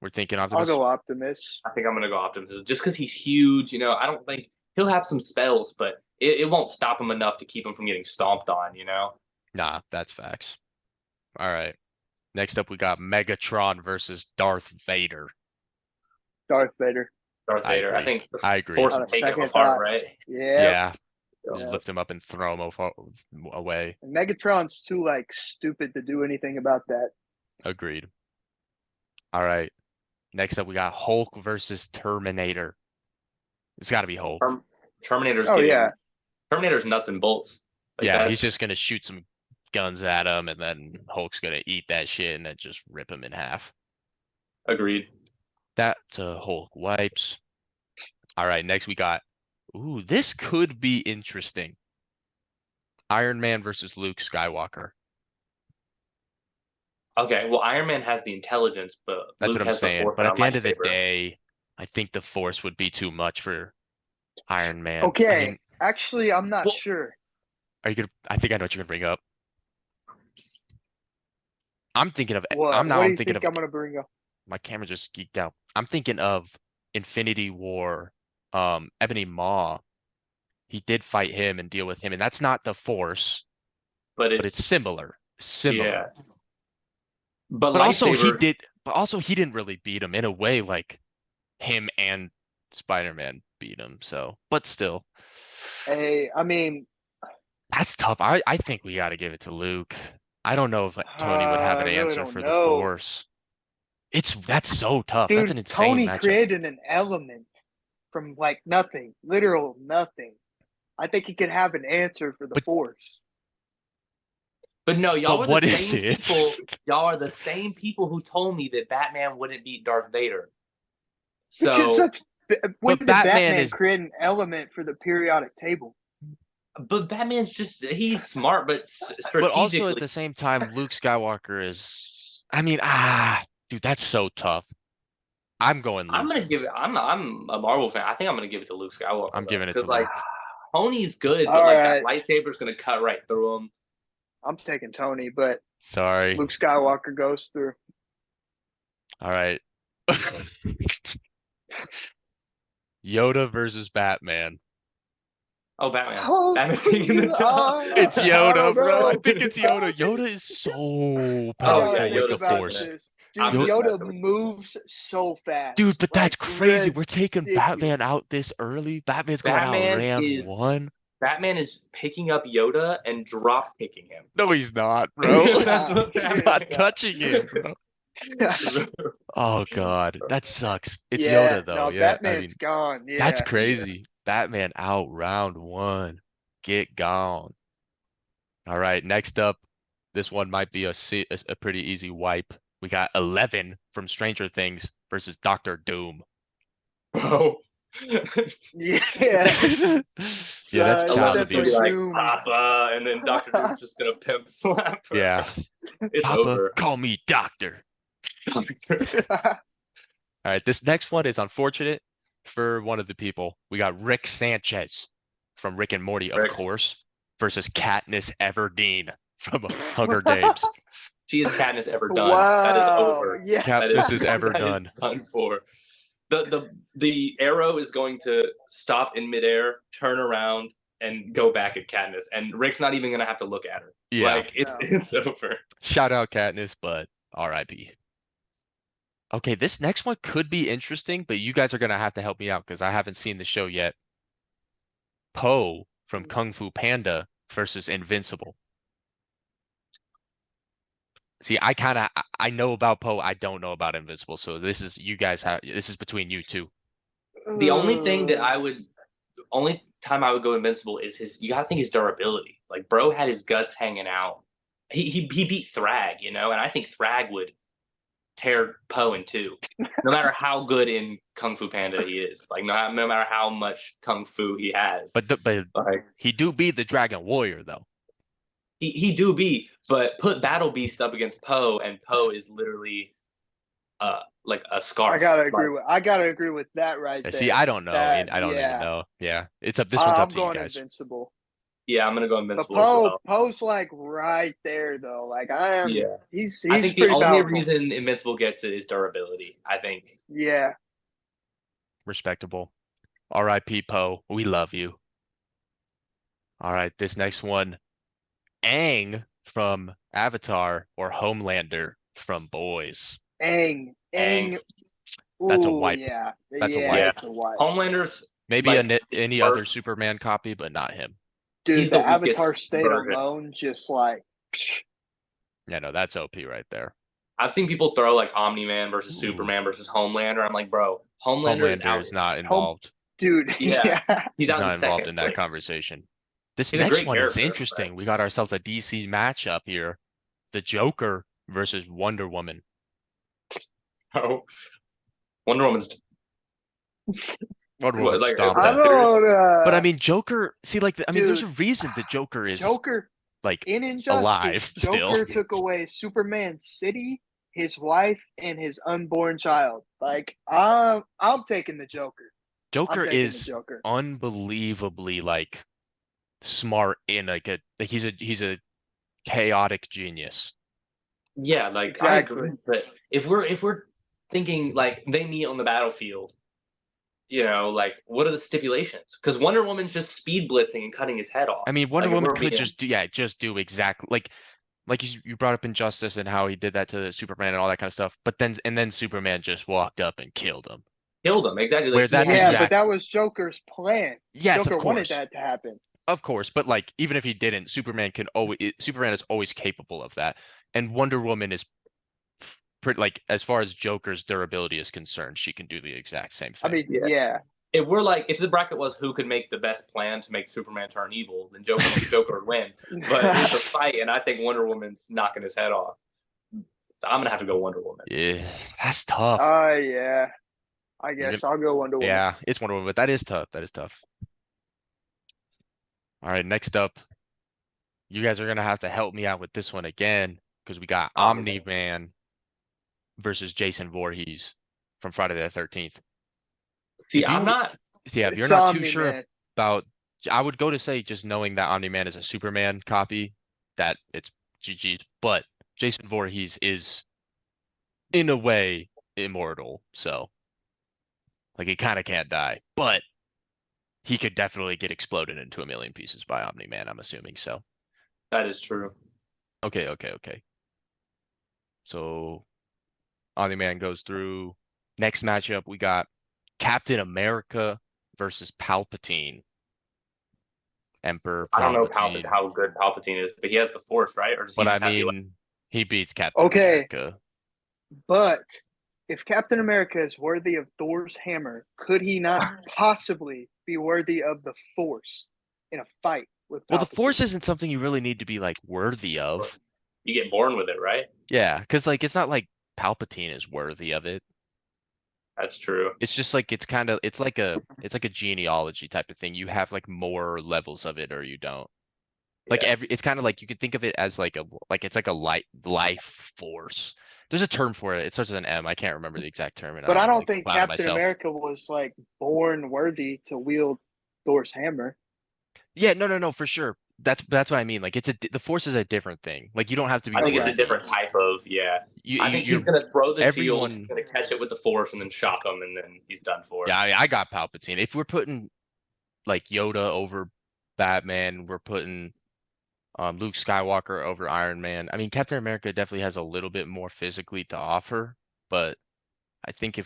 We're thinking I'll Optimus. go Optimus. I think I'm gonna go Optimus just because he's huge. You know, I don't think he'll have some spells, but it won't stop him enough to keep him from getting stomped on. You know. Nah, that's facts. All right. Next up, we got Megatron versus Darth Vader. Darth Vader. Darth I Vader. I agree. think I agree. Force On will a take him second apart, thought. right? Yeah. Just Yeah. lift him up and throw him away. And Megatron's too like stupid to do anything about that. Agreed. All right. Next up, we got Hulk versus Terminator. It's got to be Hulk. Terminator's Oh getting yeah. Terminator's nuts and bolts. Like, Yeah, he's that's- just gonna shoot some guns at him, and then Hulk's gonna eat that shit and then just rip him in half. agreed. That's Hulk wipes. All right, next we got. Ooh, this could be interesting. Iron Man versus Luke Skywalker. Okay, well, Iron Man has the intelligence, but That's Luke what I'm has the saying. force But and at the a end of the lightsaber. day, I think the Force would be too much for Iron Man. I Okay. mean, Actually, I'm not Well- sure. are you gonna? I think I know what you're gonna bring up. I'm thinking of What? What do I'm you thinking think of I'm gonna bring up? my camera just geeked out. I'm thinking of Infinity War, Ebony Maw. He did fight him and deal with him, and that's not the Force, but but it's it's similar. yeah. Similar. But But also lightsaber, he didn't really beat him in a way like him and Spider-Man beat him, so but still. Hey, I mean, That's tough. I think we gotta give it to Luke. I don't know if Tony would have I an really answer don't for the know. Force. That's so tough. That's an Dude, insane Tony matchup. created an element from like nothing, literal nothing. I think he could have an answer for the But Force. but no, y'all but were the what is same it? people. Y'all are the same people who told me that Batman wouldn't beat Darth Vader. Because So, that's when But did Batman Batman is create an element for the periodic table? but Batman's he's smart, but but also at strategically, the same time, Luke Skywalker is dude, that's so tough. I'm going I'm Luke. gonna give it. I'm a Marvel fan. I think I'm gonna give it to Luke Skywalker I'm though, giving it because to like Luke. Tony's good, but All like that right, lightsaber's gonna cut right through him. I'm taking Tony, but Sorry. Luke Skywalker goes through. All right. Yoda versus Batman. Oh, Batman! Oh, Batman's taking the job. It's I Yoda, don't bro. I know. think it's Yoda. Yoda is so I Oh yeah, gotta powerful with think the Yoda's about taking Force. it. this. I'm Dude, just Yoda messing with you. moves so Dude, fast. but that's Like crazy. We're taking Batman ridiculous. out this early. Batman's going out Batman round is one. Batman is picking up Yoda and drop kicking him. No, he's not, bro. That's what's He's happening. not touching him, bro. Oh God, that sucks. It's Yeah, Yoda though. no, Yeah, I Batman's mean, gone. that's Yeah. crazy. Batman out round one. Get gone. All right, next up, this one might be a pretty easy wipe. We got 11 from Stranger Things versus Doctor Doom. Bro. Yeah. Yeah, that's It's child Eleven's gonna be abuse. definitely like Doom. Papa, and then Doctor Doom's just gonna pimp slap her. Yeah. It's Papa, over. call me doctor. All right, this next one is unfortunate for one of the people. We got Rick Sanchez from Rick and Morty, of Rick. course, versus Katniss Everdeen from Hunger Games. She is Katniss ever done. That is Wow. over. Yeah. Katniss is ever that done. is done for. The arrow is going to stop in midair, turn around, and go back at Katniss. And Rick's not even gonna have to look at her. Yeah. Like it's over. Shout out Katniss, but RIP. Okay, this next one could be interesting, but you guys are gonna have to help me out because I haven't seen the show yet. Poe from Kung Fu Panda versus Invincible. See, I know about Poe, I don't know about Invincible, so this is this is between you two. The only thing that only time I would go Invincible is his. You gotta think his durability. Like bro had his guts hanging out. He beat Thrag, and I think Thrag would tear Poe in two, no matter how good in Kung Fu Panda he is. Like no matter how much Kung Fu he has. But like he do be the Dragon Warrior though. he do be, but put Battle Beast up against Poe, and Poe is literally like a scarf. I gotta agree with that right there. See, I don't know. That, I don't even yeah. know. Yeah. It's up. This one's I'm up to you going guys. Invincible. Yeah, I'm gonna go But Invincible as well. Poe's like right there though. Like I am. Yeah. He's I think the pretty only powerful. reason Invincible gets it is durability. I think. Yeah. Respectable. R.I.P. Poe. We love you. All right, this next one. Aang from Avatar or Homelander from Boys. Aang. That's a Ooh, wipe. yeah. That's a yeah, wipe. it's a wipe. Homelander's Maybe like, any other Superman copy, but not him. Dude, he's the the Avatar weakest state version. alone, just like. Yeah, no, that's OP right there. I've seen people throw like Omni-Man versus Ooh. Superman versus Homelander. I'm like, bro, Homelander is not Home- involved. Dude, Yeah. He's He's out not in involved seconds. in that Like, conversation. This he's a next great one is character, interesting. but- We got ourselves a DC matchup here. The Joker versus Wonder Woman. oh, Wonder Woman's. Wonder What, Woman like, stomped I that. don't. But I mean, Joker. See, like, I mean, there's a Dude, reason the Joker is Joker like in Injustice. alive still. Joker took away Superman's city, his wife, and his unborn child. Like I'm taking the Joker. Joker I'm taking is the Joker. unbelievably like smart in like he's a chaotic genius. Yeah, like Exactly. I agree. But if we're thinking like they meet on the battlefield, like what are the stipulations? Because Wonder Woman's just speed blitzing and cutting his head off. I mean, Wonder Like if Woman we're could being just do exactly like you brought up Injustice and how he did that to Superman and all that kind of stuff. But then Superman just walked up and killed him. killed him exactly. Where Like he that's had Yeah, but exact. that was Joker's plan. Yes, of Joker wanted course. that to happen. Of course, but like even if he didn't, Superman is always capable of that. And Wonder Woman is pretty like as far as Joker's durability is concerned, she can do the exact same I thing. mean, yeah. if the bracket was who could make the best plan to make Superman turn evil, then Joker would win. But it's a fight, and I think Wonder Woman's knocking his head off. So I'm gonna have to go Wonder Woman. Yeah, that's tough. Yeah. I guess I'll go Wonder Woman. Yeah, it's Wonder Woman, but that is tough. That is tough. All right, next up, you guys are gonna have to help me out with this one again because we got Omni-Man versus Jason Voorhees from Friday the 13th. See, I'm not. Yeah, if you're not too sure about, I would go to say just knowing that Omni-Man is a Superman copy, that it's GG's. But Jason Voorhees is, in a way, immortal. So, like, he kind of can't die, but he could definitely get exploded into a million pieces by Omni-Man. I'm assuming so. That is true. Okay. So, Omni-Man goes through. Next matchup, we got Captain America versus Palpatine. Emperor Palpatine. I don't know how good Palpatine is, but he has the Force, right? Or does he But just I have the mean, he beats Captain America. But if Captain America is worthy of Thor's hammer, could he not possibly be worthy of the Force in a fight with Palpatine? Well, the Force isn't something you really need to be like worthy of. You get born with it, right? Yeah, because like it's not like Palpatine is worthy of it. That's true. It's just like it's like a genealogy type of thing. You have like more levels of it or you don't. Like it's kind of like you could think of it as like it's like a life force. There's a term for it. It starts with an M. I can't remember the exact term. But I don't think Captain America was like born worthy to wield Thor's hammer. Yeah, no, for sure. That's what I mean. Like the Force is a different thing. Like you don't have to be. I think it's a different type of I think he's gonna throw the shield, he's gonna catch it with the Force, and then shock him, and then he's done for. Yeah, I got Palpatine. If we're putting like Yoda over Batman, we're putting Luke Skywalker over Iron Man. I mean, Captain America definitely has a little bit more physically to offer, but I think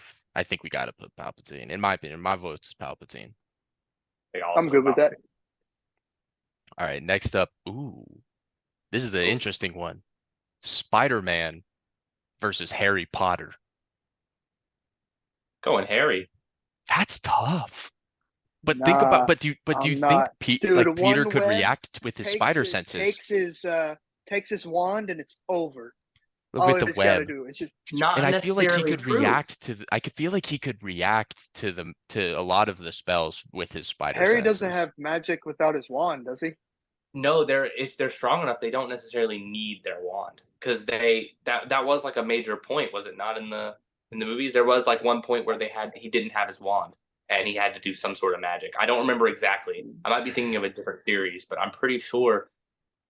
we gotta put Palpatine. In my opinion, my vote is Palpatine. I'm good with that. All right, next up. Ooh, this is an interesting one. Spider-Man versus Harry Potter. Going Harry. That's tough. But think about. But do you think Peter could react with his spider senses? Takes his wand and it's over. With the web. It's just not and I feel like he could true. react to. I could feel like he could react to a lot of the spells with his spider. Harry senses. doesn't have magic without his wand, does he? No, if they're strong enough, they don't necessarily need their wand because that was like a major point, was it not in the movies? There was like one point where he didn't have his wand and he had to do some sort of magic. I don't remember exactly. I might be thinking of a different series, but I'm pretty sure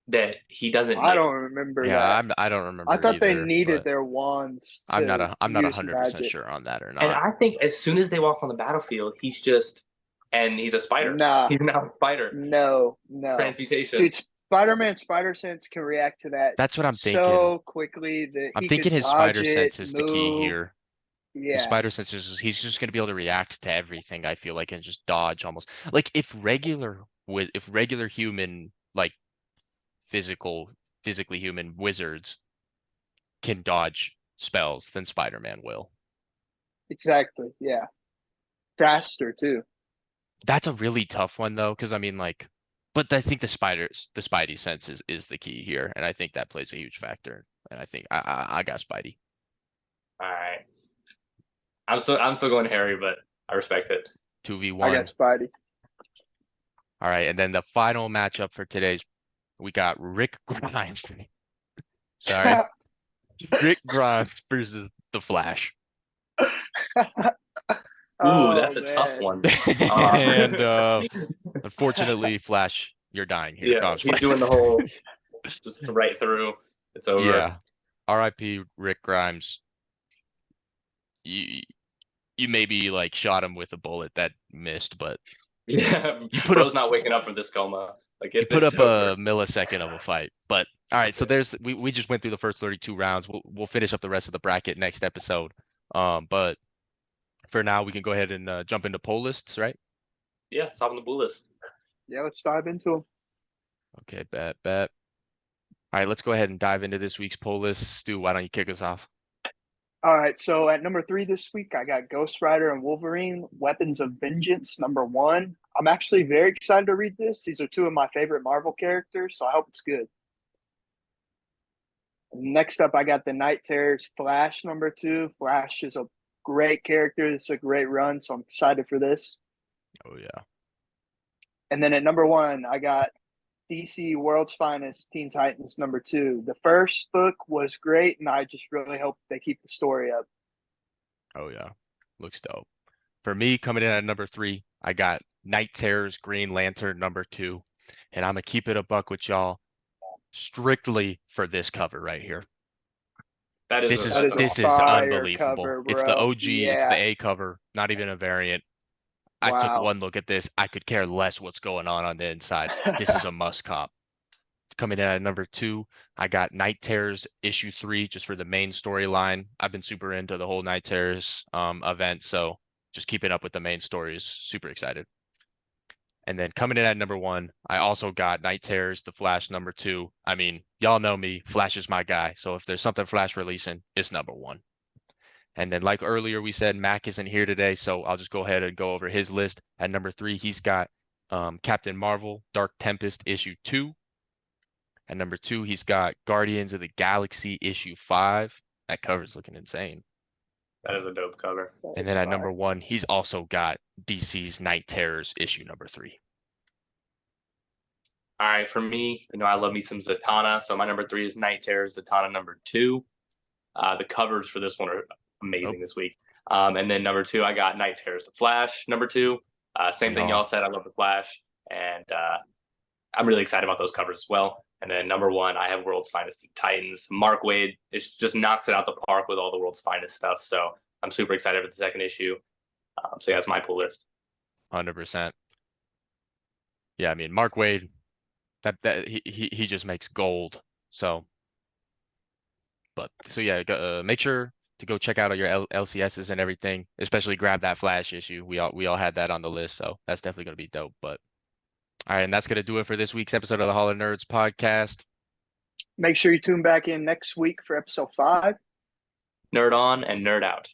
that he doesn't. I don't remember. Yeah, I don't remember. I thought they needed their wands. I'm not 100% sure on that or not. And I think as soon as they walk on the battlefield, he's just. And he's a spider. Nah. He's not a spider. No. Transmutation. Dude, Spider-Man's spider sense can react to that. That's what I'm thinking. So quickly that I'm thinking his spider sense is the key here. Yeah. His spider sense he's just gonna be able to react to everything, I feel like, and just dodge almost. Like if regular human, like physically human wizards can dodge spells, then Spider-Man will. Exactly. Yeah. Faster too. That's a really tough one though, because I mean, like, but I think the Spidey sense is the key here, and I think that plays a huge factor. And I think I got Spidey. All right, I'm still going Harry, but I respect it. 2v1. I got Spidey. All right, and then the final matchup for today's, we got Rick Grimes. Sorry, Rick Grimes versus the Flash. Ooh, that's a tough one. And unfortunately, Flash, you're dying here. Yeah, he's doing the whole just right through. It's over. Yeah. R.I.P. Rick Grimes. You maybe like shot him with a bullet that missed, but Yeah, you put up bro's not waking up from this coma. Like you put it's up over. a millisecond of a fight. But all right, so Yeah. we just went through the first 32 rounds. We'll finish up the rest of the bracket next episode. But for now, we can go ahead and jump into poll lists, right? Yeah, stop on the blue list. Yeah, let's dive into them. Okay, bet. All right, let's go ahead and dive into this week's poll list. Stu, why don't you kick us off? All right, so at number 3 this week, I got Ghost Rider and Wolverine, Weapons of Vengeance, number 1. I'm actually very excited to read this. These are two of my favorite Marvel characters, so I hope it's good. Next up, I got the Night Terrors Flash, number 2. Flash is a great character. It's a great run, so I'm excited for this. Oh yeah. And then at number 1, I got DC World's Finest Teen Titans number 2. The first book was great, and I just really hope they keep the story up. Oh yeah. Looks dope. For me, coming in at number 3, I got Night Terrors Green Lantern number 2. And I'm gonna keep it a buck with y'all strictly for this cover right here. That is That This is a is fire unbelievable. cover, It's the bro. OG, it's the Yeah. A cover, not even a variant. I took Wow. one look at this. I could care less what's going on the inside. This is a must cop. Coming in at number 2, I got Night Terrors issue 3 just for the main storyline. I've been super into the whole Night Terrors event, so just keeping up with the main stories. Super excited. And then coming in at number 1, I also got Night Terrors, The Flash number 2. I mean, y'all know me. Flash is my guy. So if there's something Flash releasing, it's number 1. And then like earlier we said, Mac isn't here today, so I'll just go ahead and go over his list. At number 3, he's got Captain Marvel, Dark Tempest issue 2. At number 2, he's got Guardians of the Galaxy issue 5. That cover's looking insane. That is a dope cover. And then at number 1, he's also got DC's Night Terrors issue number 3. All right, for me, I love me some Zatanna. So my number 3 is Night Terrors, Zatanna number 2. The covers for this one are amazing this week. And then number 2, I got Night Terrors, The Flash number 2. Same thing y'all said. I love The Flash, and I'm really excited about those covers as well. And then number 1, I have World's Finest Titans. Mark Waid just knocks it out the park with all the World's Finest stuff. So I'm super excited for the second issue. So yeah, that's my pool list. 100%. Yeah, I mean Mark Waid, that he just makes gold. So, yeah, make sure to go check out all your LCSs and everything. Especially grab that Flash issue. We all had that on the list, so that's definitely gonna be dope. But all right, and that's gonna do it for this week's episode of the Hall of Nerds podcast. Make sure you tune back in next week for episode 5. Nerd on and nerd out.